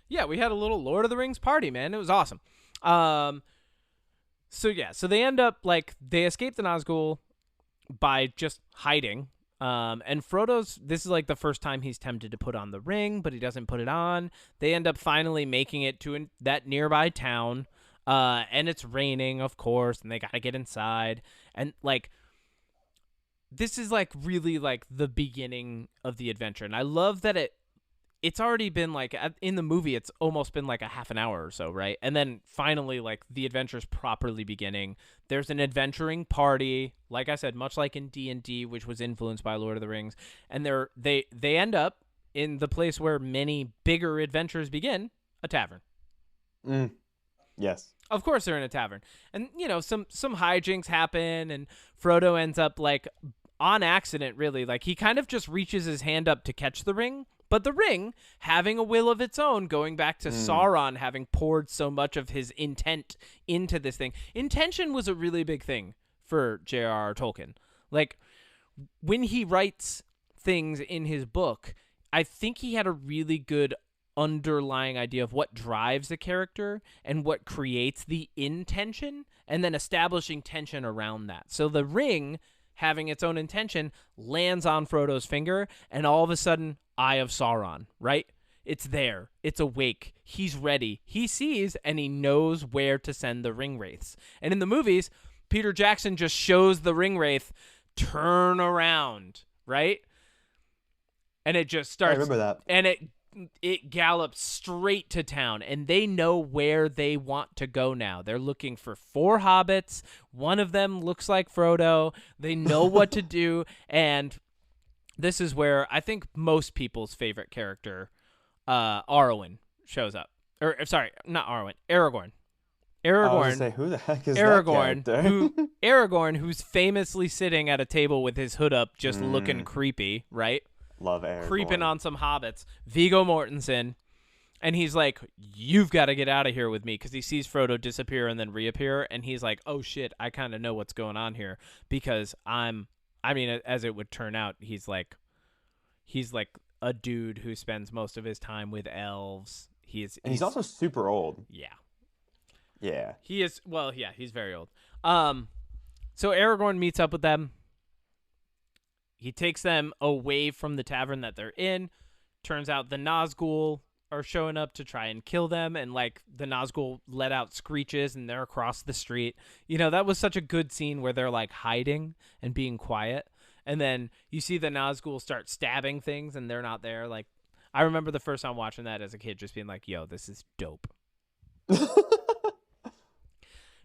Yeah, we had a little Lord of the Rings party, man. It was awesome. So they end up like they escape the Nazgul by just hiding. And this is like the first time he's tempted to put on the ring, but he doesn't put it on. They end up finally making it to that nearby town. And it's raining, of course, and they gotta get inside. And like, this is like really like the beginning of the adventure. And I love that it's already been like in the movie, it's almost been like a half an hour or so, right? And then finally, like, the adventure's properly beginning. There's an adventuring party, like I said, much like in D&D, which was influenced by Lord of the Rings. And they end up in the place where many bigger adventures begin, a tavern. Yes. Of course they're in a tavern. And, some hijinks happen, and Frodo ends up, like, on accident, really. Like, he kind of just reaches his hand up to catch the ring, but the ring, having a will of its own, going back to Sauron having poured so much of his intent into this thing. Intention was a really big thing for J.R.R. Tolkien. Like, when he writes things in his book, I think he had a really good underlying idea of what drives a character and what creates the intention, and then establishing tension around that. So the ring, having its own intention, lands on Frodo's finger, and all of a sudden, Eye of Sauron, right? It's there. It's awake. He's ready. He sees, and he knows where to send the ring wraiths. And in the movies, Peter Jackson just shows the ring wraith turn around, right? And it just starts. I remember that. And it gallops straight to town, and they know where they want to go now. They're looking for 4 hobbits. One of them looks like Frodo. They know what to do, and this is where I think most people's favorite character, Arwen, shows up. Or sorry, not Arwen, Aragorn. I was gonna say, who the heck is Aragorn, that character? Aragorn, who's famously sitting at a table with his hood up, just looking creepy, right? Love Aragorn. Creeping on some hobbits. Viggo Mortensen. And he's like, you've got to get out of here with me, because he sees Frodo disappear and then reappear. And he's like, oh, shit, I kind of know what's going on here, because as it would turn out, he's like a dude who spends most of his time with elves. He's also super old. Yeah. Yeah. He is, well, yeah, he's very old. So Aragorn meets up with them. He takes them away from the tavern that they're in. Turns out the Nazgul are showing up to try and kill them, and like the Nazgul let out screeches and they're across the street. You know, that was such a good scene where they're like hiding and being quiet. And then you see the Nazgul start stabbing things and they're not there. Like, I remember the first time watching that as a kid just being like, yo, this is dope.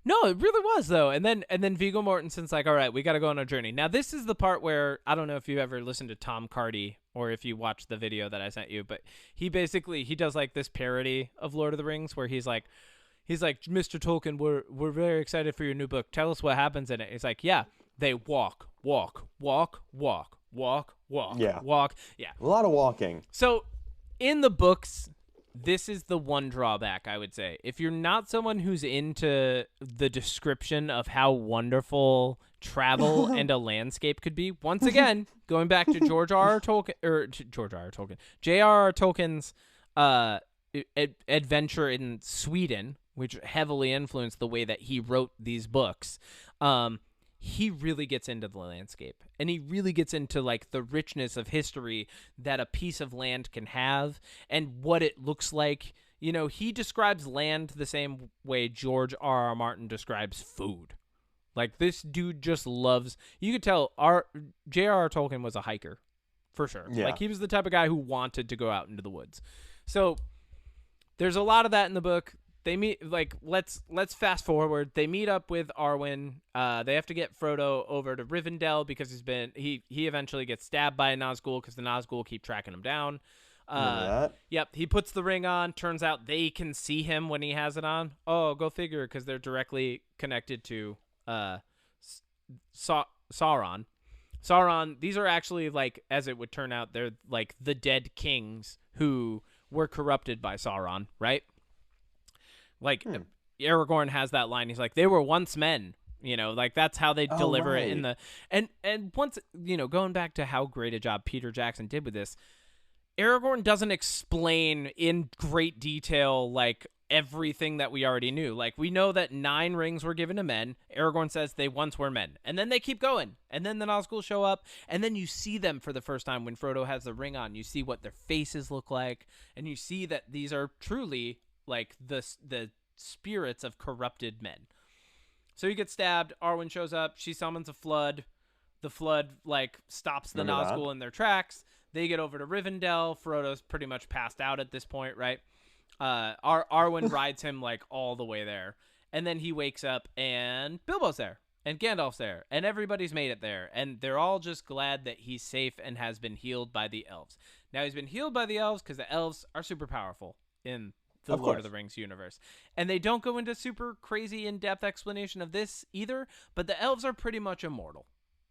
No, it really was, though. And then Viggo Mortensen's like, all right, we got to go on a journey. Now, this is the part where, I don't know if you ever listened to Tom Cardy or if you watched the video that I sent you, but he does like this parody of Lord of the Rings where he's like, Mr. Tolkien, we're very excited for your new book. Tell us what happens in it. He's like, yeah, they walk. Yeah. Walk. Yeah. A lot of walking. So in the books, this is the one drawback, I would say. If you're not someone who's into the description of how wonderful travel and a landscape could be, once again, going back to J.R.R. Tolkien's adventure in Sweden, which heavily influenced the way that he wrote these books, he really gets into the landscape, and he really gets into like the richness of history that a piece of land can have and what it looks like. You know, he describes land the same way George R.R. Martin describes food. Like, this dude just loves, you could tell J.R.R. Tolkien was a hiker for sure. Yeah. Like, he was the type of guy who wanted to go out into the woods. So there's a lot of that in the book. They meet, like, let's fast forward. They meet up with Arwen. They have to get Frodo over to Rivendell because he eventually gets stabbed by a Nazgul because the Nazgul keep tracking him down. Yep, he puts the ring on. Turns out they can see him when he has it on. Oh, go figure, because they're directly connected to Sauron. Sauron, these are actually, like, as it would turn out, they're like the dead kings who were corrupted by Sauron, right? Like, Aragorn has that line. He's like, they were once men, you know, like that's how they deliver it in the, and once, you know, going back to how great a job Peter Jackson did with this, Aragorn doesn't explain in great detail, like, everything that we already knew. Like, we know that 9 rings were given to men. Aragorn says they once were men, and then they keep going, and then the Nazgul show up, and then you see them for the first time when Frodo has the ring on. You see what their faces look like, and you see that these are truly like the spirits of corrupted men. So he gets stabbed. Arwen shows up. She summons a flood. The flood, like, stops the Nazgul in their tracks. They get over to Rivendell. Frodo's pretty much passed out at this point, right? Arwen rides him, like, all the way there. And then he wakes up, and Bilbo's there, and Gandalf's there, and everybody's made it there. And they're all just glad that he's safe and has been healed by the elves. Now, he's been healed by the elves because the elves are super powerful in the Lord of the Rings universe. And they don't go into super crazy in-depth explanation of this either, but the elves are pretty much immortal.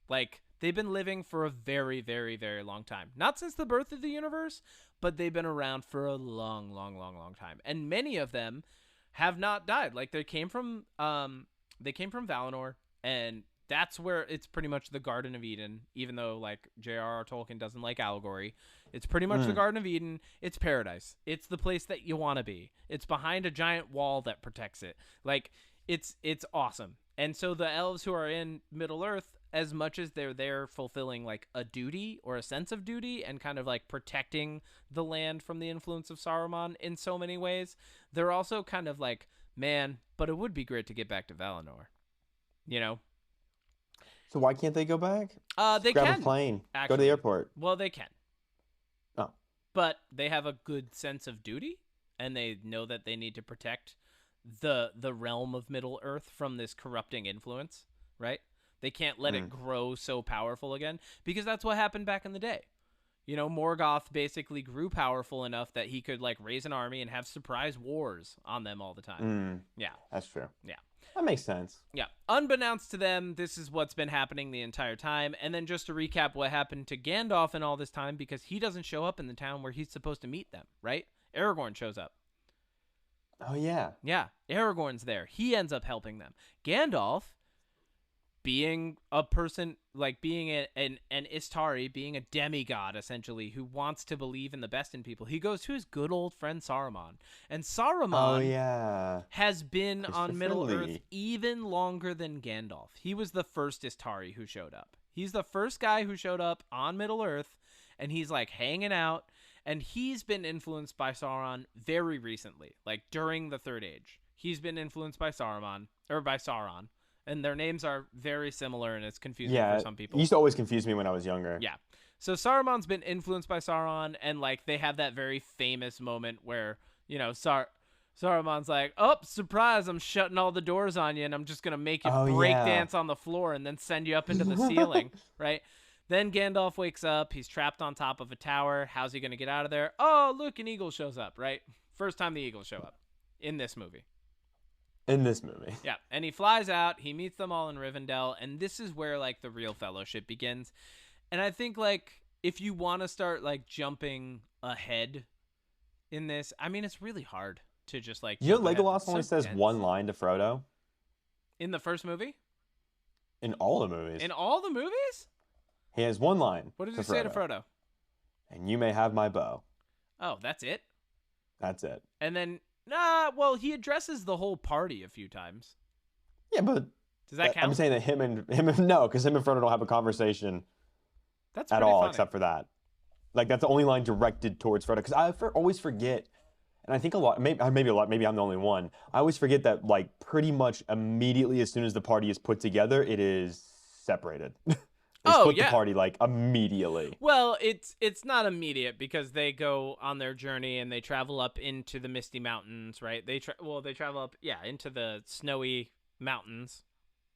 Like, they've been living for a very, very, very long time. Not since the birth of the universe, but they've been around for a long, long, long, long time. And many of them have not died. Like, they came from Valinor, and that's where it's pretty much the Garden of Eden, even though, like, J.R.R. Tolkien doesn't like allegory. It's pretty much the Garden of Eden. It's paradise. It's the place that you want to be. It's behind a giant wall that protects it. Like, it's awesome. And so the elves who are in Middle-earth, as much as they're there fulfilling, like, a duty or a sense of duty and kind of, like, protecting the land from the influence of Saruman in so many ways, they're also kind of like, man, but it would be great to get back to Valinor, you know? So why can't they go back? They grab can. a plane. Actually. Go to the airport. Well, they can. Oh. But they have a good sense of duty, and they know that they need to protect the realm of Middle-earth from this corrupting influence, right? They can't let it grow so powerful again, because that's what happened back in the day. You know, Morgoth basically grew powerful enough that he could, like, raise an army and have surprise wars on them all the time. Yeah. That's true. Yeah. That makes sense. Yeah. Unbeknownst to them, this is what's been happening the entire time. And then just to recap what happened to Gandalf in all this time, because he doesn't show up in the town where he's supposed to meet them, right? Aragorn shows up. Oh, yeah. Yeah. Aragorn's there. He ends up helping them. Gandalf, being a person, like being an Istari, being a demigod, essentially, who wants to believe in the best in people, he goes to his good old friend Saruman. And Saruman has been on Middle-earth even longer than Gandalf. He was the first Istari who showed up. He's the first guy who showed up on Middle-earth, and he's, like, hanging out, and he's been influenced by Sauron very recently, like, during the Third Age. He's been influenced by Sauron. And their names are very similar, and it's confusing for some people. It used to always confuse me when I was younger. Yeah. So Saruman's been influenced by Sauron, and, like, they have that very famous moment where, you know, Saruman's like, oh, surprise, I'm shutting all the doors on you, and I'm just going to make you break dance on the floor and then send you up into the ceiling, right? Then Gandalf wakes up. He's trapped on top of a tower. How's he going to get out of there? Oh, look, an eagle shows up, right? First time the eagles show up in this movie. Yeah, and he flies out, he meets them all in Rivendell, and this is where, like, the real fellowship begins. And I think, like, if you want to start, like, jumping ahead in this, I mean, it's really hard to just, like... You know, Legolas only says one line to Frodo? In the first movie? In all the movies. In all the movies? He has one line. What did he say to Frodo? And you may have my bow. Oh, that's it? That's it. And then... well, he addresses the whole party a few times. Yeah, but does that count? I'm saying that him and Frodo don't have a conversation at all, funny. Except for that. Like, that's the only line directed towards Frodo. Because I always forget, and I think a lot, maybe I'm the only one. I always forget that, like, pretty much immediately as soon as the party is put together, it is separated. They split the party, like, immediately. Well, it's not immediate because they go on their journey and they travel up into the Misty Mountains, right? They travel up, into the snowy mountains,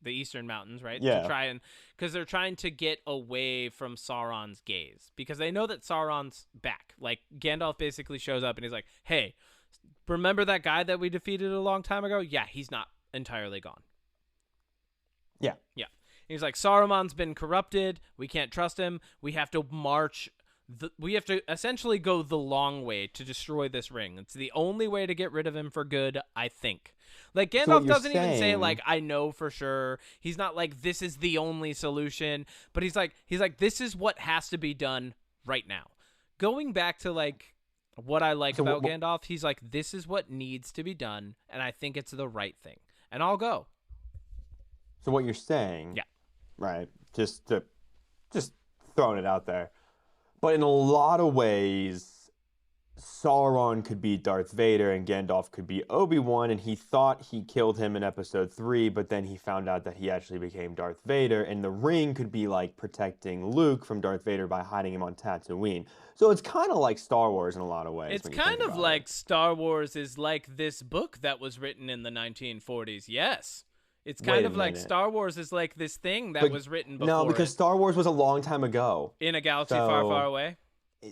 the Eastern Mountains, right? Yeah. To try and, because they're trying to get away from Sauron's gaze because they know that Sauron's back. Like, Gandalf basically shows up and he's like, hey, remember that guy that we defeated a long time ago? Yeah, he's not entirely gone. Yeah. Yeah. He's like, Saruman's been corrupted. We can't trust him. We have to march. We have to essentially go the long way to destroy this ring. It's the only way to get rid of him for good, I think. Like, Gandalf doesn't even say, like, I know for sure. He's not like, this is the only solution. But he's like, this is what has to be done right now. Going back to, like, what I like about Gandalf, he's like, this is what needs to be done, and I think it's the right thing. And I'll go. So what you're saying... Yeah. Right, just throwing it out there. But in a lot of ways, Sauron could be Darth Vader and Gandalf could be Obi-Wan, and he thought he killed him in episode 3, but then he found out that he actually became Darth Vader, and the ring could be like protecting Luke from Darth Vader by hiding him on Tatooine. So it's kind of like Star Wars in a lot of ways. It's kind of like Star Wars is like this book that was written in the 1940s, yes. It's kind of like Star Wars is like this thing that was written before. No, because Star Wars was a long time ago. In a galaxy far, far away?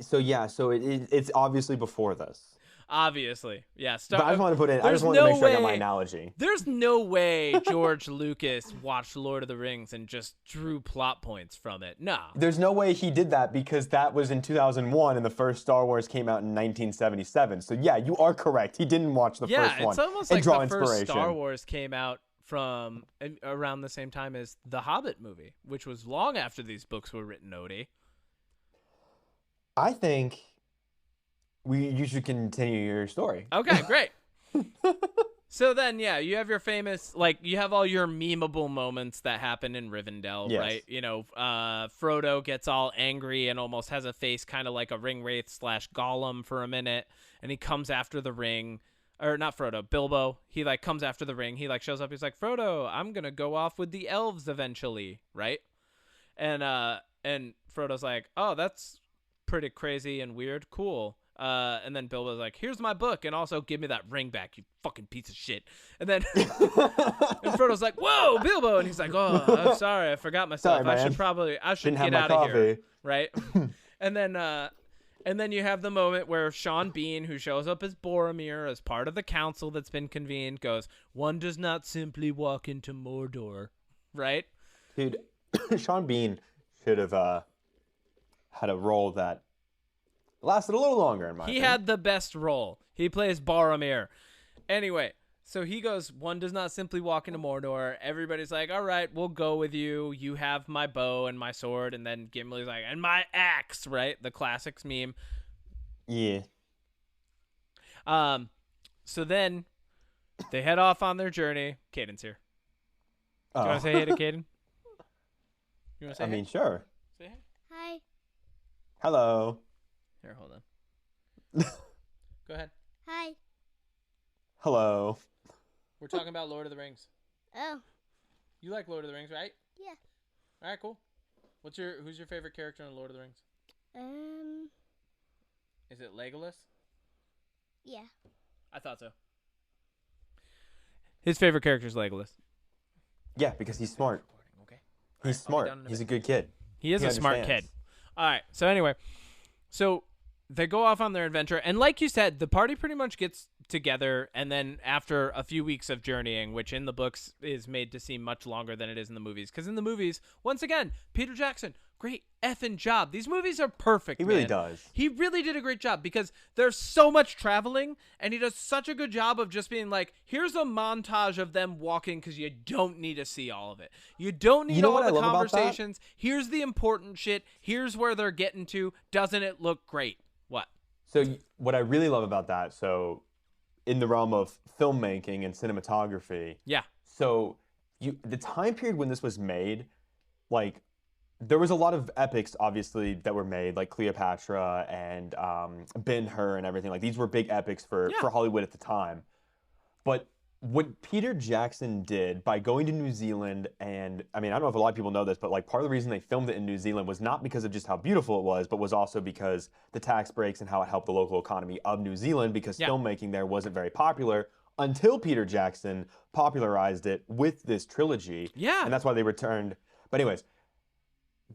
So, yeah, it's obviously before this. Obviously, yeah. But I just want to put in. I just want to make sure I got my analogy. There's no way George Lucas watched Lord of the Rings and just drew plot points from it. Nah. There's no way he did that because that was in 2001 and the first Star Wars came out in 1977. So yeah, you are correct. He didn't watch the first one. Yeah, it's almost and like draw the inspiration. first Star Wars came out from around the same time as the Hobbit movie, which was long after these books were written, Odie. I think you should continue your story. Okay, great. So then, yeah, you have your famous, like, you have all your memeable moments that happen in Rivendell, Yes. right? You know, Frodo gets all angry and almost has a face kind of like a ring wraith / Gollum for a minute, and he comes after the ring. Or not Frodo, Bilbo. He, like, comes after the ring. He, like, shows up. He's like, Frodo, I'm going to go off with the elves eventually, right? And Frodo's like, oh, that's pretty crazy and weird. Cool. And then Bilbo's like, here's my book, and also give me that ring back, you fucking piece of shit. And then and Frodo's like, whoa, Bilbo. And he's like, oh, I'm sorry, I forgot myself. Sorry, I should Didn't get have my out of here. coffee. Right? And then you have the moment where Sean Bean, who shows up as Boromir, as part of the council that's been convened, goes, one does not simply walk into Mordor. Right? Dude, Sean Bean should have had a role that lasted a little longer, in my opinion. He had the best role. He plays Boromir. Anyway, so he goes, one does not simply walk into Mordor. Everybody's like, all right, we'll go with you. You have my bow and my sword. And then Gimli's like, and my axe, right? The classics meme. Yeah. So then they head off on their journey. Caden's here. Do you want to say hey to Caden? You want to say I hey? mean, sure. Say hey. Hi. Hello. Here, hold on. Go ahead. Hi. Hello. We're talking about Lord of the Rings. Oh. You like Lord of the Rings, right? Yeah. All right, cool. Who's your favorite character in Lord of the Rings? Is it Legolas? Yeah. I thought so. His favorite character is Legolas. Yeah, because he's smart. Okay. He's smart. He's a good kid. He is a smart understands. kid. All right. So anyway, they go off on their adventure, and like you said, the party pretty much gets together, and then after a few weeks of journeying, which in the books is made to seem much longer than it is in the movies, because in the movies, once again, Peter Jackson, great effing job. These movies are perfect. He really man. does. He really did a great job because there's so much traveling, and he does such a good job of just being like, here's a montage of them walking because you don't need to see all of it. You don't need all the conversations. Here's the important shit. Here's where they're getting to. Doesn't it look great? What? So what I really love about that, so in the realm of filmmaking and cinematography, Yeah. so the time period when this was made, like, there was a lot of epics, obviously, that were made, like Cleopatra and Ben-Hur and everything. Like, these were big epics for Hollywood at the time. But what Peter Jackson did by going to New Zealand, and I mean, I don't know if a lot of people know this, but like part of the reason they filmed it in New Zealand was not because of just how beautiful it was, but was also because the tax breaks and how it helped the local economy of New Zealand, because filmmaking there wasn't very popular until Peter Jackson popularized it with this trilogy. Yeah. And that's why they returned. But anyways,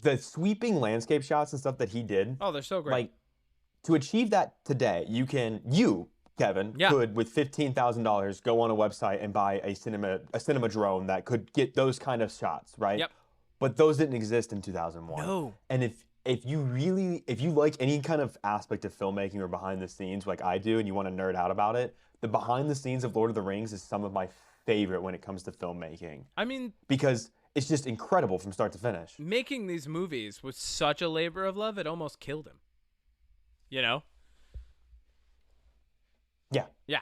the sweeping landscape shots and stuff that he did. Oh, they're so great. Like, to achieve that today, Kevin, could, with $15,000, go on a website and buy a cinema drone that could get those kind of shots, right? Yep. But those didn't exist in 2001. No. And if you like any kind of aspect of filmmaking or behind the scenes like I do, and you want to nerd out about it, the behind the scenes of Lord of the Rings is some of my favorite when it comes to filmmaking. I mean, because it's just incredible from start to finish. Making these movies was such a labor of love, it almost killed him. You know? Yeah. Yeah.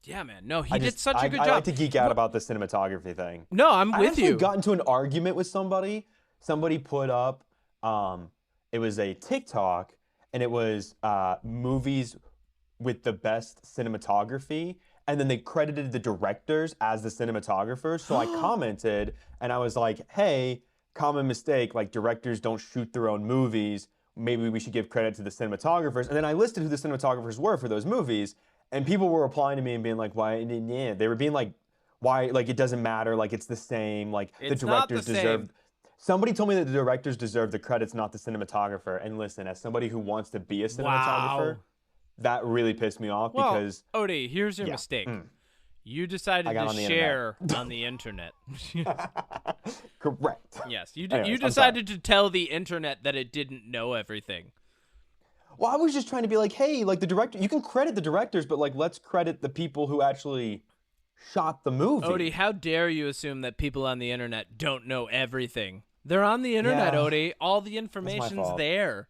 Yeah, man. No, he did such a good job. I like to geek out about the cinematography thing. No, I'm with you. I got into an argument with somebody. Somebody put up, it was a TikTok, and it was movies with the best cinematography, and then they credited the directors as the cinematographers. So I commented, and I was like, hey, common mistake, like directors don't shoot their own movies. Maybe we should give credit to the cinematographers. And then I listed who the cinematographers were for those movies, and people were replying to me and being like, why? Yeah. They were being like, why? Like, it doesn't matter. Like, it's the same. Like, it's the directors not the deserve. Same. Somebody told me that the directors deserve the credits, not the cinematographer. And listen, as somebody who wants to be a cinematographer, that really pissed me off because... Odie, here's your mistake. You decided to share on the internet. Correct. Yes, you decided to tell the internet that it didn't know everything. Well, I was just trying to be like, hey, like the director, you can credit the directors, but like let's credit the people who actually shot the movie. Odie, how dare you assume that people on the internet don't know everything? They're on the internet, Yeah. Odie. All the information's fault. there.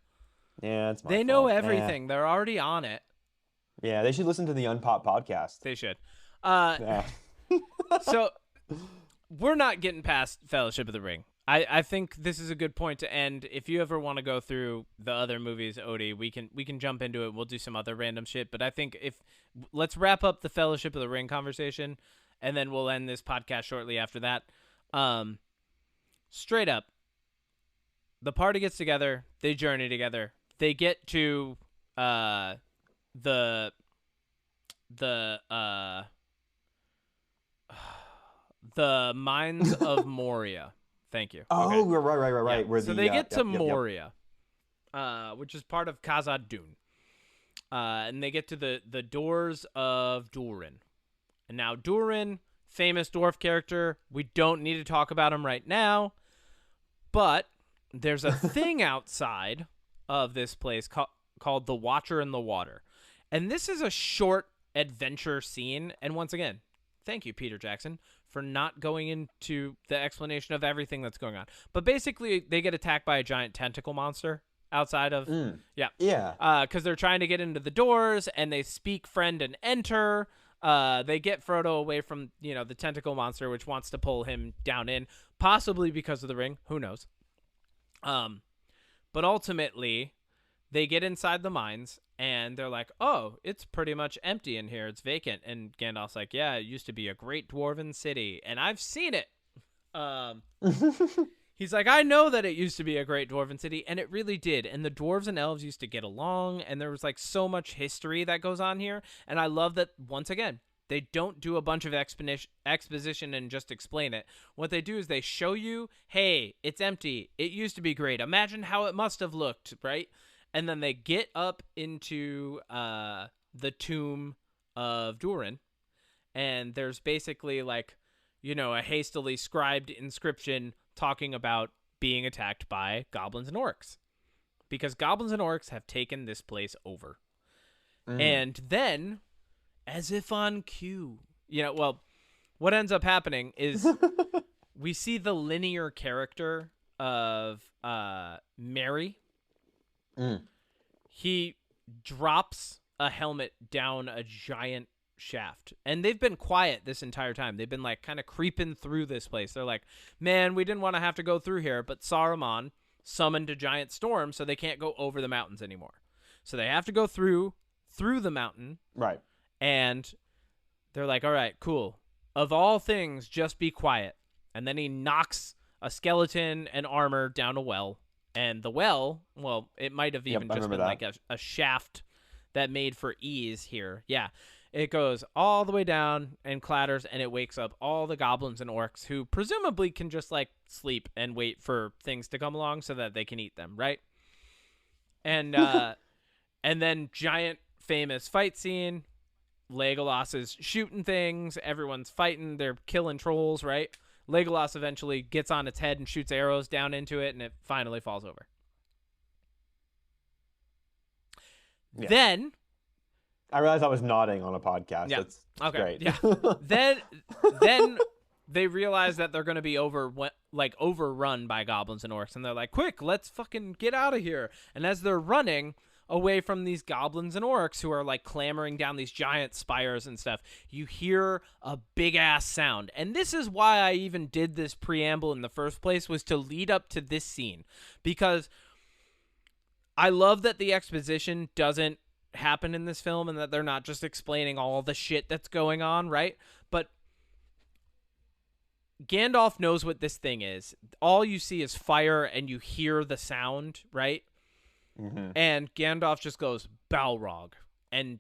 Yeah, it's my They fault. know everything. They're already on it. Yeah, they should listen to the Unpop podcast. They should. Yeah. So we're not getting past Fellowship of the Ring. I think this is a good point to end. If you ever want to go through the other movies, Odie, we can jump into it. We'll do some other random shit. But I think let's wrap up the Fellowship of the Ring conversation, and then we'll end this podcast shortly after that. Straight up, the party gets together. They journey together. They get to the Mines of Moria. Thank you. Oh, Okay. right. Yeah. Where So they get to Moria, which is part of Khazad Dûn. And they get to the doors of Durin. And now Durin, famous dwarf character. We don't need to talk about him right now. But there's a thing outside of this place called the Watcher in the Water. And this is a short adventure scene. And once again, thank you, Peter Jackson, for not going into the explanation of everything that's going on. But basically, they get attacked by a giant tentacle monster outside of... Yeah. Because they're trying to get into the doors, and they speak friend and enter. They get Frodo away from, the tentacle monster, which wants to pull him down in, possibly because of the ring. Who knows? But ultimately, they get inside the mines, and they're like, oh, it's pretty much empty in here. It's vacant. And Gandalf's like, yeah, it used to be a great dwarven city, and I've seen it. He's like, I know that it used to be a great dwarven city, and it really did. And the dwarves and elves used to get along, and there was like so much history that goes on here. And I love that, once again, they don't do a bunch of exposition and just explain it. What they do is they show you, hey, it's empty. It used to be great. Imagine how it must have looked, right? And then they get up into the tomb of Durin, and there's basically like, a hastily scribed inscription talking about being attacked by goblins and orcs, because goblins and orcs have taken this place over. And then, as if on cue, what ends up happening is we see the linear character of Merry. He drops a helmet down a giant shaft, and they've been quiet this entire time. They've been like kind of creeping through this place. They're like, man, we didn't want to have to go through here, but Saruman summoned a giant storm, so they can't go over the mountains anymore. So they have to go through the mountain. Right. And they're like, all right, cool. Of all things, just be quiet. And then he knocks a skeleton and armor down a well. And the well, well, it might have even just been like a shaft that made for ease here. Yeah. It goes all the way down and clatters, and it wakes up all the goblins and orcs who presumably can just like sleep and wait for things to come along so that they can eat them, right? And and then giant famous fight scene. Legolas is shooting things. Everyone's fighting. They're killing trolls, right? Legolas eventually gets on its head and shoots arrows down into it, and it finally falls over. Yeah. Then... I realized I was nodding on a podcast. Yeah. That's okay. Great. Yeah. Then they realize that they're going to be overrun by goblins and orcs, and they're like, quick, let's fucking get out of here. And as they're running away from these goblins and orcs who are like clambering down these giant spires and stuff, you hear a big ass sound. And this is why I even did this preamble in the first place, was to lead up to this scene, because I love that the exposition doesn't happen in this film and that they're not just explaining all the shit that's going on, right? But Gandalf knows what this thing is. All you see is fire and you hear the sound, right? Mm-hmm. And Gandalf just goes, Balrog. And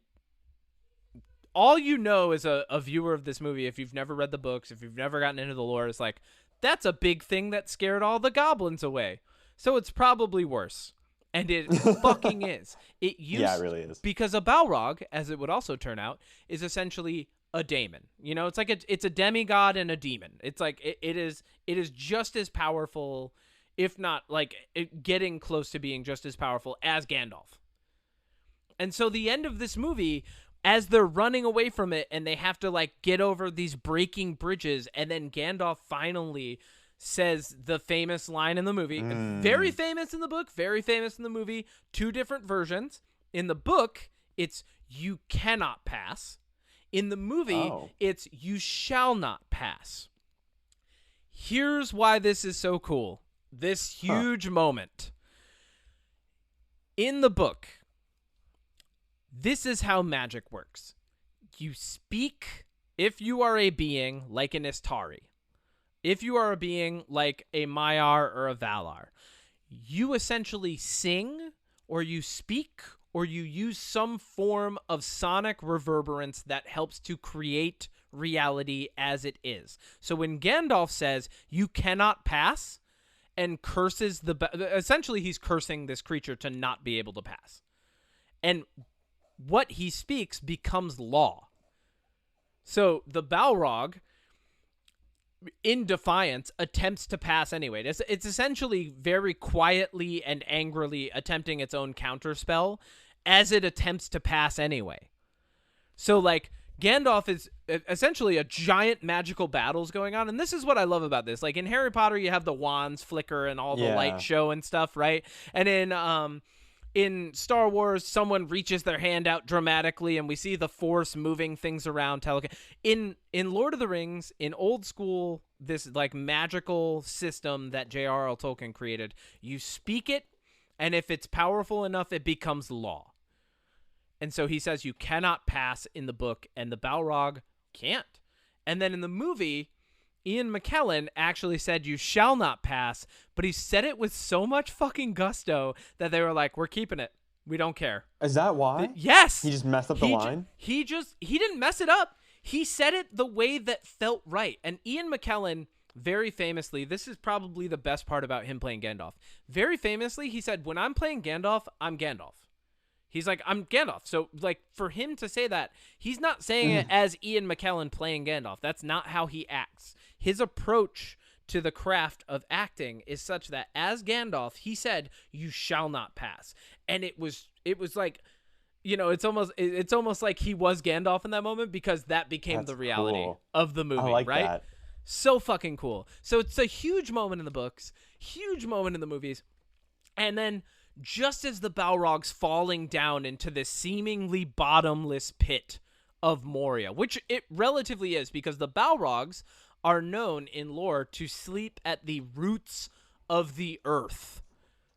all you know as a viewer of this movie, if you've never read the books, if you've never gotten into the lore, is like, that's a big thing that scared all the goblins away. So it's probably worse. And it fucking is. It really is. Because a Balrog, as it would also turn out, is essentially a daemon. It's like it's a demigod and a demon. It's like it is just as powerful, if not like getting close to being just as powerful as Gandalf. And so the end of this movie, as they're running away from it and they have to like get over these breaking bridges, and then Gandalf finally says the famous line in the movie, very famous in the book, very famous in the movie, two different versions. In the book, it's "you cannot pass." In the movie, it's "you shall not pass." Here's why this is so cool. This huge moment. In the book, this is how magic works. You speak if you are a being like an Istari. If you are a being like a Maiar or a Valar, you essentially sing or you speak or you use some form of sonic reverberance that helps to create reality as it is. So when Gandalf says, "you cannot pass," and curses essentially he's cursing this creature to not be able to pass. And what he speaks becomes law. So the Balrog, in defiance, attempts to pass anyway. It's essentially very quietly and angrily attempting its own counterspell as it attempts to pass anyway. So, like, Gandalf is essentially a giant magical battles going on, and this is what I love about this. Like, in Harry Potter, you have the wands flicker and all the light show and stuff, right? And in Star Wars, someone reaches their hand out dramatically, and we see the Force moving things around. In Lord of the Rings, in old school, this like magical system that J.R.R. Tolkien created, you speak it, and if it's powerful enough, it becomes law. And so he says you cannot pass in the book, and the Balrog can't. And then in the movie, Ian McKellen actually said you shall not pass, but he said it with so much fucking gusto that they were like, "We're keeping it. We don't care." Is that why? Yes. He just messed up the line? He didn't mess it up. He said it the way that felt right. And Ian McKellen, very famously, this is probably the best part about him playing Gandalf. Very famously, he said, "When I'm playing Gandalf, I'm Gandalf." He's like, "I'm Gandalf." So, like, for him to say that, he's not saying it as Ian McKellen playing Gandalf. That's not how he acts. His approach to the craft of acting is such that as Gandalf, he said, "You shall not pass." And it was like, you know, it's almost like he was Gandalf in that moment, because that became the reality of the movie, right? That. So fucking cool. So it's a huge moment in the books, huge moment in the movies. And then just as the Balrog's falling down into this seemingly bottomless pit of Moria, which it relatively is, because the Balrogs are known in lore to sleep at the roots of the earth.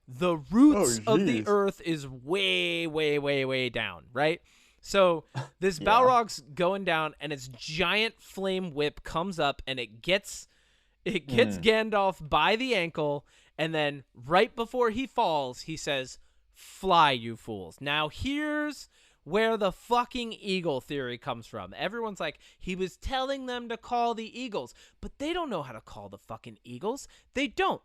The roots of the earth is way, way, way, way down, right? So this Balrog's going down, and its giant flame whip comes up, and it gets Gandalf by the ankle. And then right before he falls, he says, "Fly, you fools." Now, here's where the fucking eagle theory comes from. Everyone's like, he was telling them to call the eagles, but they don't know how to call the fucking eagles. They don't.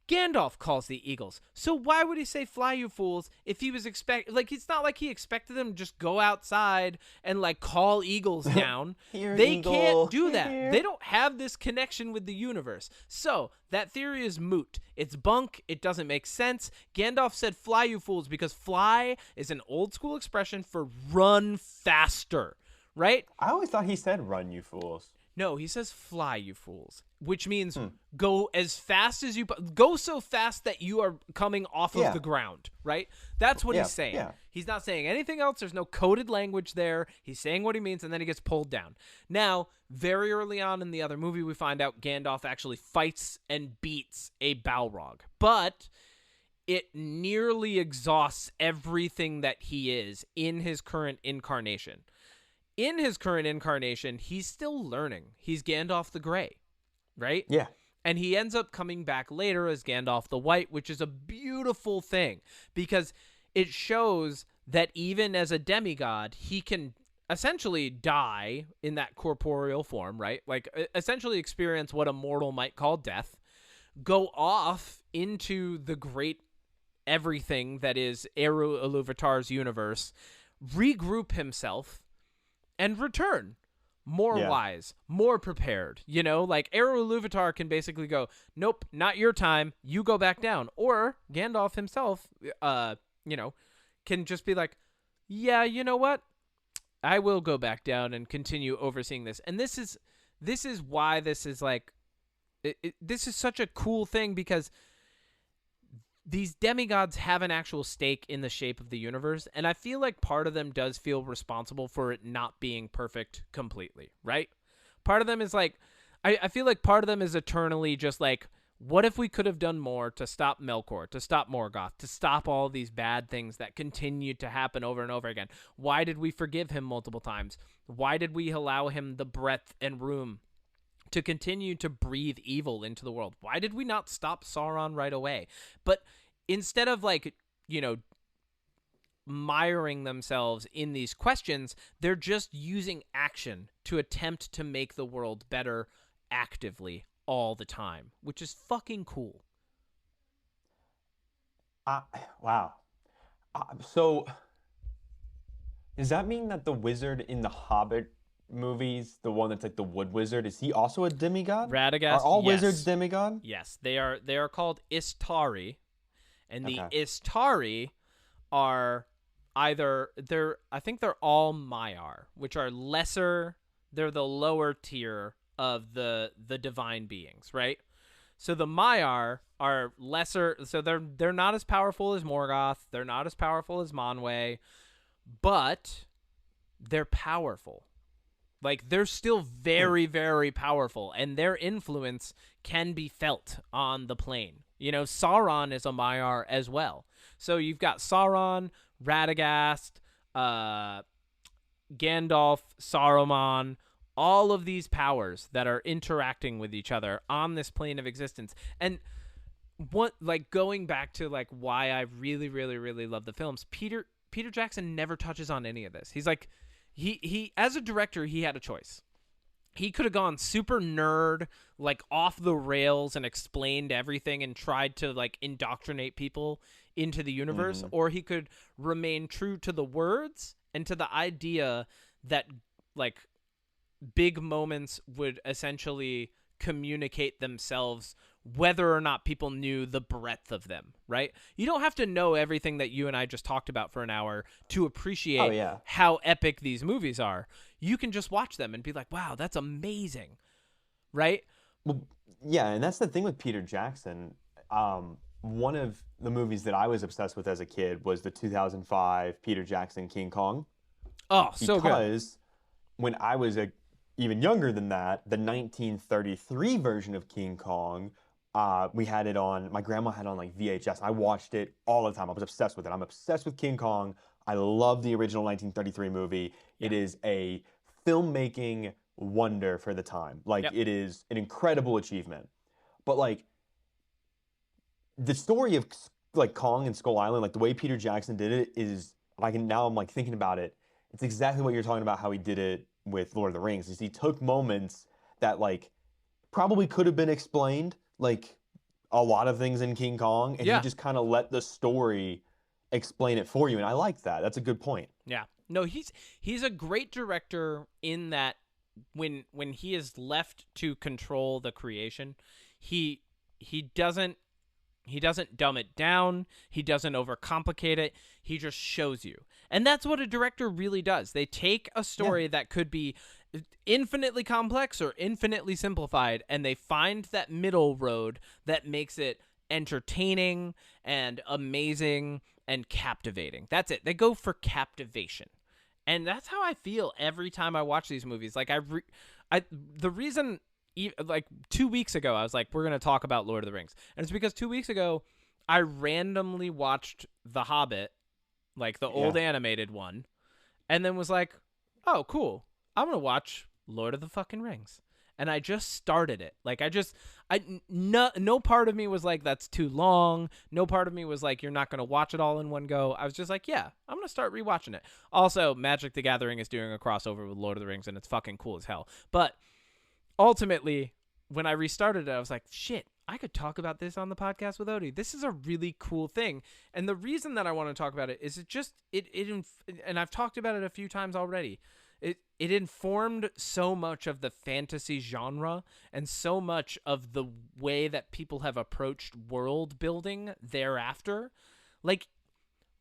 Gandalf calls the eagles. So why would he say "fly, you fools" if he was it's not like he expected them to just go outside and like call eagles down. They can't do that. They don't have this connection with the universe. So that theory is moot. It's bunk. It doesn't make sense. Gandalf said "fly, you fools" because fly is an old school expression for run faster, right? I always thought he said "run, you fools." No, he says "fly, you fools," which means go as fast as go so fast that you are coming off of the ground, right? That's what he's saying. Yeah. He's not saying anything else. There's no coded language there. He's saying what he means, and then he gets pulled down. Now, very early on in the other movie, we find out Gandalf actually fights and beats a Balrog, but it nearly exhausts everything that he is in his current incarnation. In his current incarnation, he's still learning. He's Gandalf the Grey, right? Yeah. And he ends up coming back later as Gandalf the White, which is a beautiful thing because it shows that even as a demigod, he can essentially die in that corporeal form, right? Like essentially experience what a mortal might call death, go off into the great everything that is Eru Iluvatar's universe, regroup himself, and return more wise, more prepared. You know, like Eru Iluvatar can basically go, "Nope, not your time. You go back down." Or Gandalf himself, can just be like, "Yeah, you know what? I will go back down and continue overseeing this. And this is why this is like this is such a cool thing, because these demigods have an actual stake in the shape of the universe, and I feel like part of them does feel responsible for it not being perfect completely, right? Part of them is like, I feel like part of them is eternally just like, what if we could have done more to stop Melkor, to stop Morgoth, to stop all these bad things that continue to happen over and over again? Why did we forgive him multiple times? Why did we allow him the breadth and room to continue to breathe evil into the world? Why did we not stop Sauron right away? But instead of like, miring themselves in these questions, they're just using action to attempt to make the world better actively all the time, which is fucking cool. Wow. So does that mean that the wizard in the Hobbit movies, the one that's like the wood wizard, is he also a demigod? Radagast, Are all yes. wizards demigod? Yes, they are called Istari, and the Okay. Istari are I think they're all Maiar, which are lesser. They're the lower tier of the divine beings, right? So the Maiar are lesser, so they're not as powerful as Morgoth, they're not as powerful as Manwë, but they're powerful. Like, they're still very, very powerful, and their influence can be felt on the plane. Sauron is a Maiar as well. So you've got Sauron, Radagast, Gandalf, Saruman, all of these powers that are interacting with each other on this plane of existence. And what, like, going back to like why I really, really, really love the films, Peter Jackson never touches on any of this. He's like, he as a director, he had a choice. He could have gone super nerd, like off the rails, and explained everything and tried to like indoctrinate people into the universe, or he could remain true to the words and to the idea that like big moments would essentially communicate themselves whether or not people knew the breadth of them, right? You don't have to know everything that you and I just talked about for an hour to appreciate how epic these movies are. You can just watch them and be like, wow, that's amazing, right? Well, yeah, and that's the thing with Peter Jackson. One of the movies that I was obsessed with as a kid was the 2005 Peter Jackson King Kong. Oh, so good. Because when I was even younger than that, the 1933 version of King Kong, we had it on, my grandma had it on like VHS. I watched it all the time. I was obsessed with it. I'm obsessed with King Kong. I love the original 1933 movie. Yeah. It is a filmmaking wonder for the time. Like, it is an incredible achievement. But like, the story of like Kong and Skull Island, like the way Peter Jackson did it is, now I'm like thinking about it, it's exactly what you're talking about, how he did it with Lord of the Rings, is he took moments that like probably could have been explained, like a lot of things in King Kong, and he just kind of let the story explain it for you, and I like that. That's a good point. Yeah. No, he's a great director in that when he is left to control the creation, he doesn't dumb it down. He doesn't overcomplicate it. He just shows you. And that's what a director really does. They take a story that could be infinitely complex or infinitely simplified, and they find that middle road that makes it entertaining and amazing and captivating. That's it. They go for captivation. And that's how I feel every time I watch these movies. Like, the reason... like 2 weeks ago, I was like, we're going to talk about Lord of the Rings. And it's because 2 weeks ago, I randomly watched The Hobbit, like the old animated one, and then was like, oh, cool. I'm going to watch Lord of the fucking Rings. And I just started it. Like, no part of me was like, that's too long. No part of me was like, you're not going to watch it all in one go. I was just like, yeah, I'm going to start rewatching it. Also, Magic the Gathering is doing a crossover with Lord of the Rings, and it's fucking cool as hell. But ultimately, when I restarted it, I was like, shit, I could talk about this on the podcast with Odie. This is a really cool thing. And the reason that I want to talk about it is and I've talked about it a few times already. It informed so much of the fantasy genre and so much of the way that people have approached world building thereafter. Like,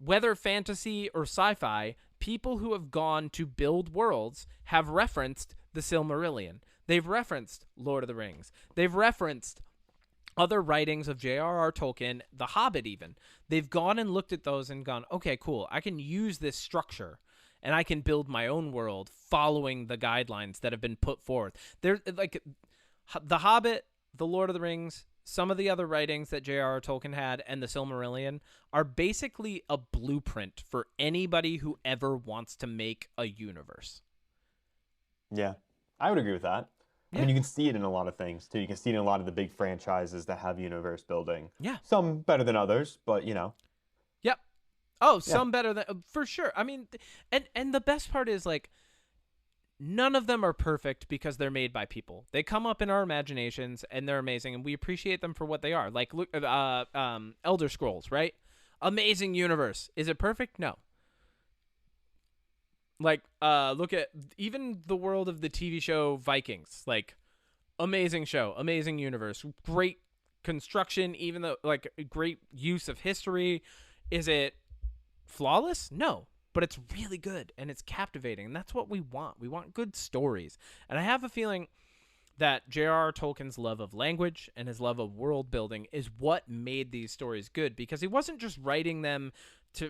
whether fantasy or sci-fi, people who have gone to build worlds have referenced the Silmarillion. They've referenced Lord of the Rings. They've referenced other writings of J.R.R. Tolkien, The Hobbit even. They've gone and looked at those and gone, okay, cool, I can use this structure and I can build my own world following the guidelines that have been put forth. There's like The Hobbit, The Lord of the Rings, some of the other writings that J.R.R. Tolkien had, and the Silmarillion are basically a blueprint for anybody who ever wants to make a universe. Yeah, I would agree with that. Yeah. I mean, you can see it in a lot of things, too. You can see it in a lot of the big franchises that have universe building. Yeah. Some better than others, but, you know. Yep. Oh, some better than... For sure. I mean, and the best part is, like, none of them are perfect because they're made by people. They come up in our imaginations, and they're amazing, and we appreciate them for what they are. Like, look, Elder Scrolls, right? Amazing universe. Is it perfect? No. Like, look at even the world of the TV show Vikings. Like, amazing show, amazing universe, great construction, even though, like, great use of history. Is it flawless? No. But it's really good, and it's captivating, and that's what we want. We want good stories. And I have a feeling that J.R.R. Tolkien's love of language and his love of world building is what made these stories good, because he wasn't just writing them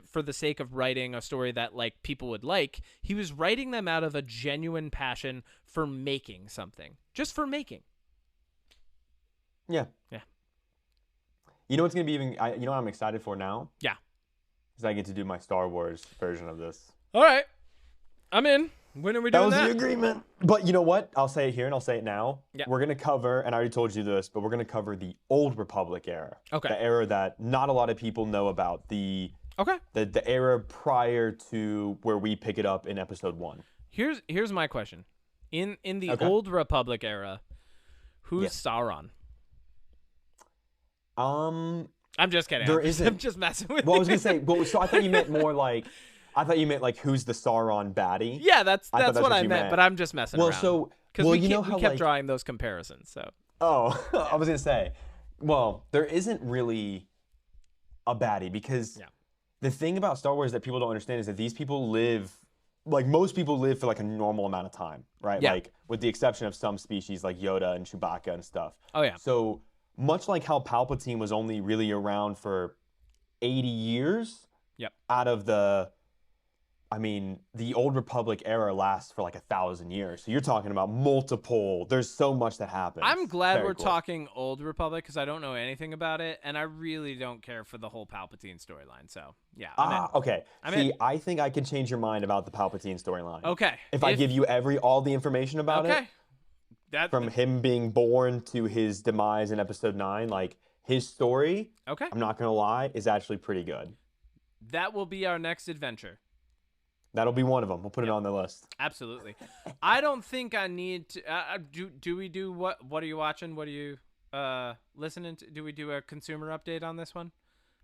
for the sake of writing a story that, like, people would like. He was writing them out of a genuine passion for making something. Just for making. Yeah. Yeah. You know what's going to be you know what I'm excited for now? Yeah. Is I get to do my Star Wars version of this. All right. I'm in. When are we doing that? That was the agreement. But you know what? I'll say it here and I'll say it now. Yeah. We're going to cover, and I already told you this, but we're going to cover the Old Republic era. Okay. The era that not a lot of people know about. The era prior to where we pick it up in episode 1. Here's my question. In the Okay. Old Republic era, who's Yes. Sauron? I'm just kidding. There I'm isn't. just messing with Well, I you. was gonna say. Well, so I thought you meant more like. I thought you meant like who's the Sauron baddie. Yeah, that's that's what what I you meant. meant. But I'm just messing Well, around. so because well, we you know how kept like, drawing those comparisons. So Oh, I was gonna say. Well, there isn't really a baddie because the thing about Star Wars that people don't understand is that these people live. Like most people live for like a normal amount of time, right? Yeah. Like with the exception of some species like Yoda and Chewbacca and stuff. Oh yeah. So much like how Palpatine was only really around for 80 years. Yep. Out of the Old Republic era lasts for like 1,000 years. So you're talking about multiple. There's so much that happens. I'm glad Very we're cool. talking Old Republic because I don't know anything about it, and I really don't care for the whole Palpatine storyline. So yeah. I'm in. Okay. I'm See, in. I think I can change your mind about the Palpatine storyline. Okay. If I give you all the information about it. That From him being born to his demise in episode 9, like his story, okay. I'm not gonna lie, is actually pretty good. That will be our next adventure. That'll be one of them. We'll put it on the list. Absolutely. I don't think I need to. Do we do what? What are you watching? What are you listening to? Do we do a consumer update on this one,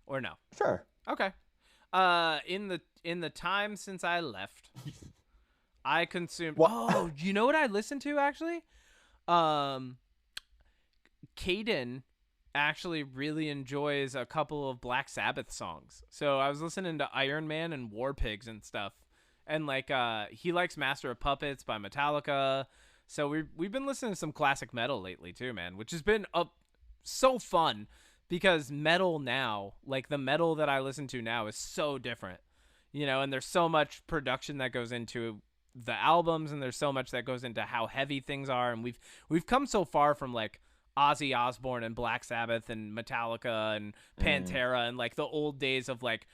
or no? Sure. Okay. In the time since I left, I consumed. What? Oh, you know what I listened to actually? Caden actually really enjoys a couple of Black Sabbath songs. So I was listening to Iron Man and War Pigs and stuff. And like he likes Master of Puppets by Metallica. So we've been listening to some classic metal lately too, man, which has been so fun because metal now, like the metal that I listen to now is so different. You know, and there's so much production that goes into the albums, and there's so much that goes into how heavy things are, and we've come so far from like Ozzy Osbourne and Black Sabbath and Metallica and Pantera and like the old days of like,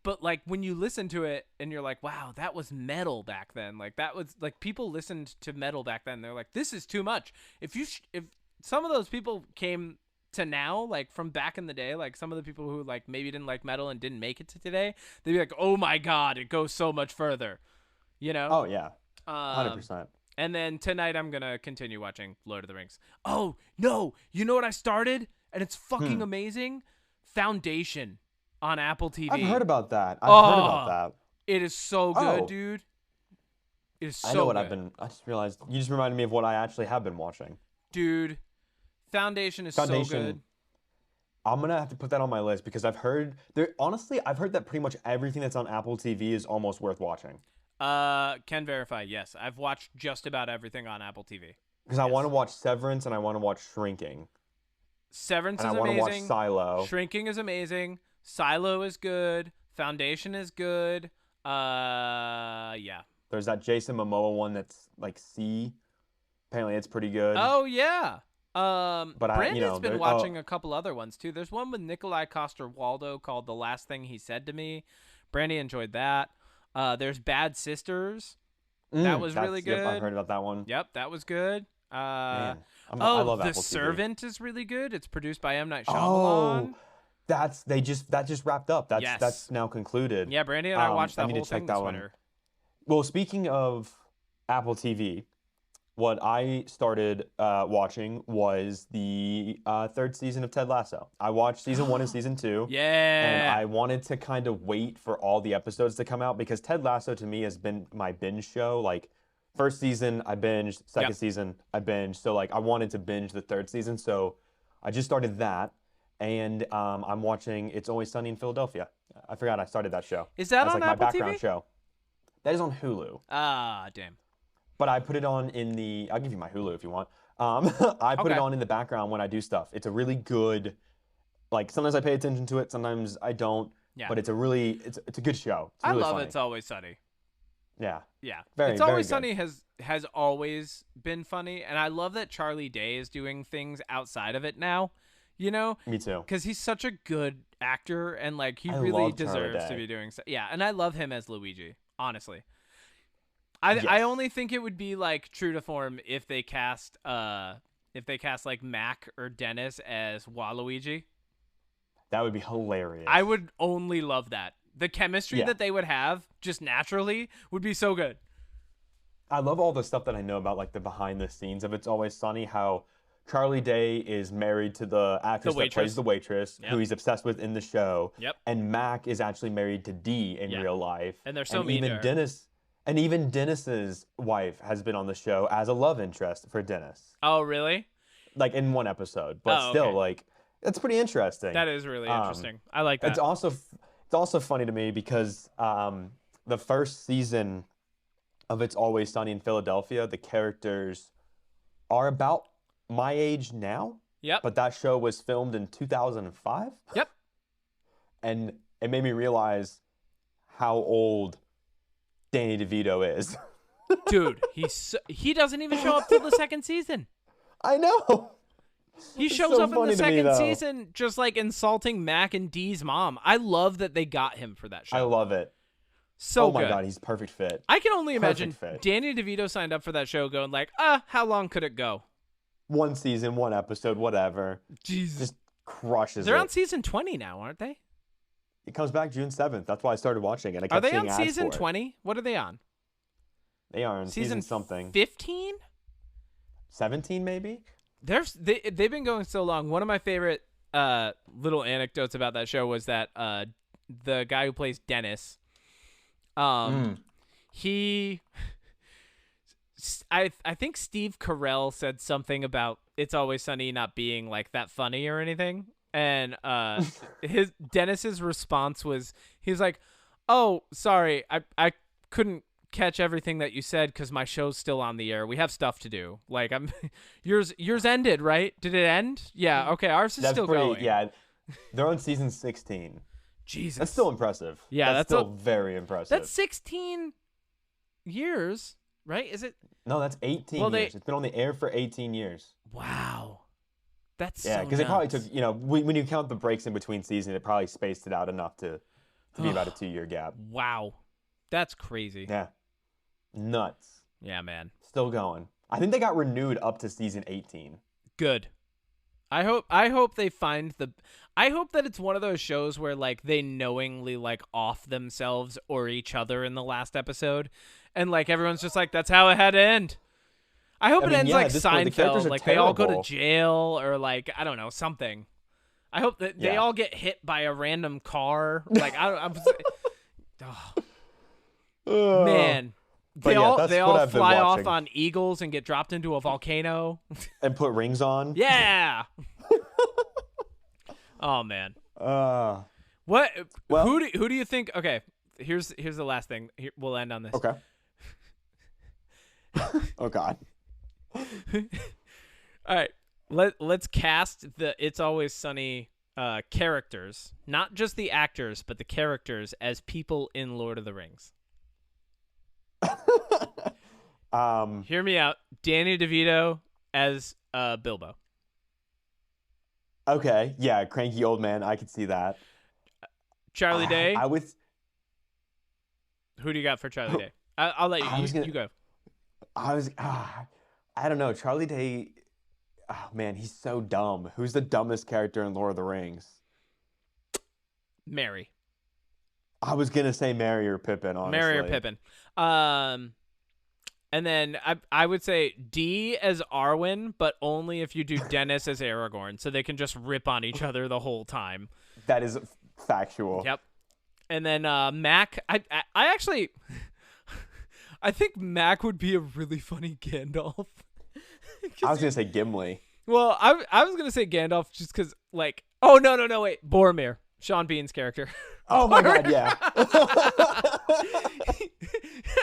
but like when you listen to it and you're like, wow, that was metal back then. Like that was like people listened to metal back then. They're like, this is too much. If some of those people came to now, like from back in the day, like some of the people who like maybe didn't like metal and didn't make it to today, they'd be like, oh my God, it goes so much further. You know? Oh yeah. 100%. And then tonight I'm going to continue watching Lord of the Rings. Oh, no. You know what I started? And it's fucking amazing? Foundation on Apple TV. I've heard about that. I've heard about that. It is so good, dude. It is so I know what good. I just realized. You just reminded me of what I actually have been watching. Dude, Foundation is so good. I'm gonna have to put that on my list because I've heard that pretty much everything that's on Apple TV is almost worth watching. Can verify. Yes, I've watched just about everything on Apple TV. Because I want to watch Severance and I want to watch Shrinking. Severance And is I want to watch amazing. Silo. Shrinking is amazing. Silo is good. Foundation is good. Yeah. There's that Jason Momoa one that's like C. Apparently, it's pretty good. Oh yeah. But Brandon's been watching a couple other ones too. There's one with Nikolai Coster-Waldau called "The Last Thing He Said to Me." Brandy enjoyed that. There's Bad Sisters. That was really good. Yep, I heard about that one. Yep, that was good. Man, I love The Apple TV. Servant is really good. It's produced by M. Night Oh, Shyamalan. that just wrapped up. That's now concluded. Yeah, Brandy and I watched that need whole to check thing that this one. winter. Well, speaking of Apple TV, what I started watching was the third season of Ted Lasso. I watched season 1 and season 2. Yeah. And I wanted to kind of wait for all the episodes to come out because Ted Lasso to me has been my binge show. Like, first season I binged, second season I binged. So like I wanted to binge the third season, so I just started that. And I'm watching It's Always Sunny in Philadelphia. I forgot I started that show. Is that That's on like Apple my background TV? show. That is on Hulu. Ah, damn. But I put it on I'll give you my Hulu if you want. I put it on in the background when I do stuff. It's a really good, like sometimes I pay attention to it, sometimes I don't. Yeah. But it's a good show. It's I really love funny. It's Always Sunny. Yeah. Yeah. Very, It's Always very Sunny has always been funny, and I love that Charlie Day is doing things outside of it now. You know? Me too. Because he's such a good actor, and like he I really love Charlie deserves to Day. be doing so. Yeah, and I love him as Luigi, honestly. I only think it would be like true to form if they cast like Mac or Dennis as Waluigi. That would be hilarious. I would only love that. The chemistry that they would have just naturally would be so good. I love all the stuff that I know about like the behind the scenes of It's Always Sunny, how Charlie Day is married to the actress that plays the waitress, who he's obsessed with in the show. Yep. And Mac is actually married to Dee in real life. And they're so mean to her. Even Dennis's wife has been on the show as a love interest for Dennis. Oh, really? Like in one episode, but still, like that's pretty interesting. That is really interesting. I like that. It's also funny to me because the first season of It's Always Sunny in Philadelphia, the characters are about my age now. Yep. But that show was filmed in 2005. Yep. And it made me realize how old Danny DeVito is. Dude, he doesn't even show up till the second season. I know. He shows up in the second season just like insulting Mac and Dee's mom. I love that they got him for that show. I love it. So oh my good. God, he's perfect fit. I can only imagine fit. Danny DeVito signed up for that show going like, how long could it go? One season, one episode, whatever. Jesus. Just crushes They're it. on season 20 now, aren't they? It comes back June 7th. That's why I started watching it. I kept Are they seeing on ads season for it. 20? What are they on? They are on season something. 15? 17 maybe? They've been going so long. One of my favorite little anecdotes about that show was that the guy who plays Dennis, he, I think Steve Carell said something about It's Always Sunny not being like that funny or anything, and Dennis's response was he's like, "Oh, sorry, I couldn't catch everything that you said because my show's still on the air. We have stuff to do. Like yours ended, right? Did it end? Yeah. Okay, ours is still going. Yeah, they're on season 16. Jesus, that's still impressive. Yeah, that's still very impressive. That's 16 years, right? Is it? No, that's 18 years. It's been on the air for 18 years. Wow, that's because it probably took when you count the breaks in between seasons, it probably spaced it out enough to be about a 2-year gap. Wow, that's crazy. Yeah. Nuts. Yeah, man. Still going. I think they got renewed up to season 18. Good. I hope they find I hope that it's one of those shows where like they knowingly like off themselves or each other in the last episode, and like everyone's just like that's how it had to end. I hope it ends like Seinfeld, like they all go to jail or like I don't know something. I hope that they all get hit by a random car. Like man. They all fly off on eagles and get dropped into a volcano. And put rings on. Yeah. Oh man. Uh, What? well- Who do you think? Okay, here's the last thing. We'll end on this. okay. Oh God. All right. Let's cast the It's Always Sunny characters, not just the actors, but the characters as people in Lord of the Rings. Hear me out. Danny DeVito as Bilbo. Okay. Yeah, cranky old man. I could see that. Charlie Day. I would. Who do you got for Charlie Day? I'll let you. You go. I don't know. Charlie Day. Oh man, he's so dumb. Who's the dumbest character in Lord of the Rings? Merry. I was gonna say Merry or Pippin. Honestly. Merry or Pippin. And then I would say D as Arwen, but only if you do Dennis as Aragorn, so they can just rip on each other the whole time. That is factual. Yep. And then Mac, I actually, I think Mac would be a really funny Gandalf. I was gonna say Gimli. Well, I was gonna say Gandalf just because, like, oh no, wait, Boromir, Sean Bean's character. Oh my God, yeah.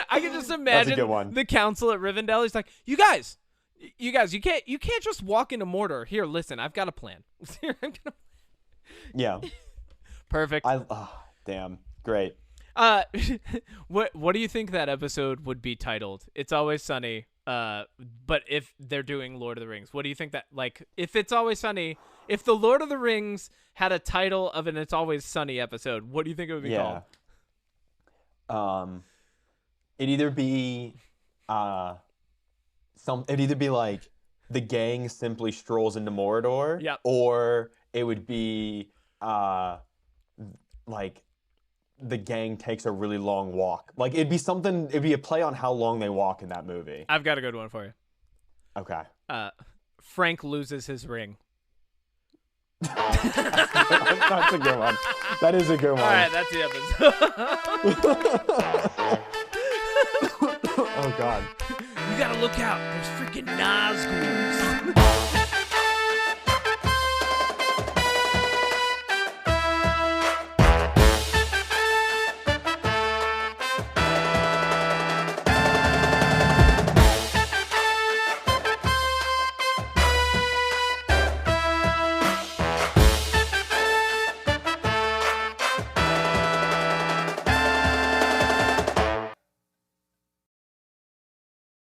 I can just imagine the council at Rivendell. He's like, you guys, you can't just walk into Mordor. Here, listen, I've got a plan. Yeah. Perfect. Damn, great. What do you think that episode would be titled? It's Always Sunny. But if they're doing Lord of the Rings, what do you think that, like, if It's Always Sunny, if the Lord of the Rings had a title of an It's Always Sunny episode, what do you think it would be called? It'd either be like the gang simply strolls into Mordor. Yep. Or it would be like the gang takes a really long walk. Like it'd be a play on how long they walk in that movie. I've got a good one for you. Okay. Frank loses his ring. That's a good one. That is a good one. All right, that's the episode. Oh God. You gotta look out. There's freaking Nazguls.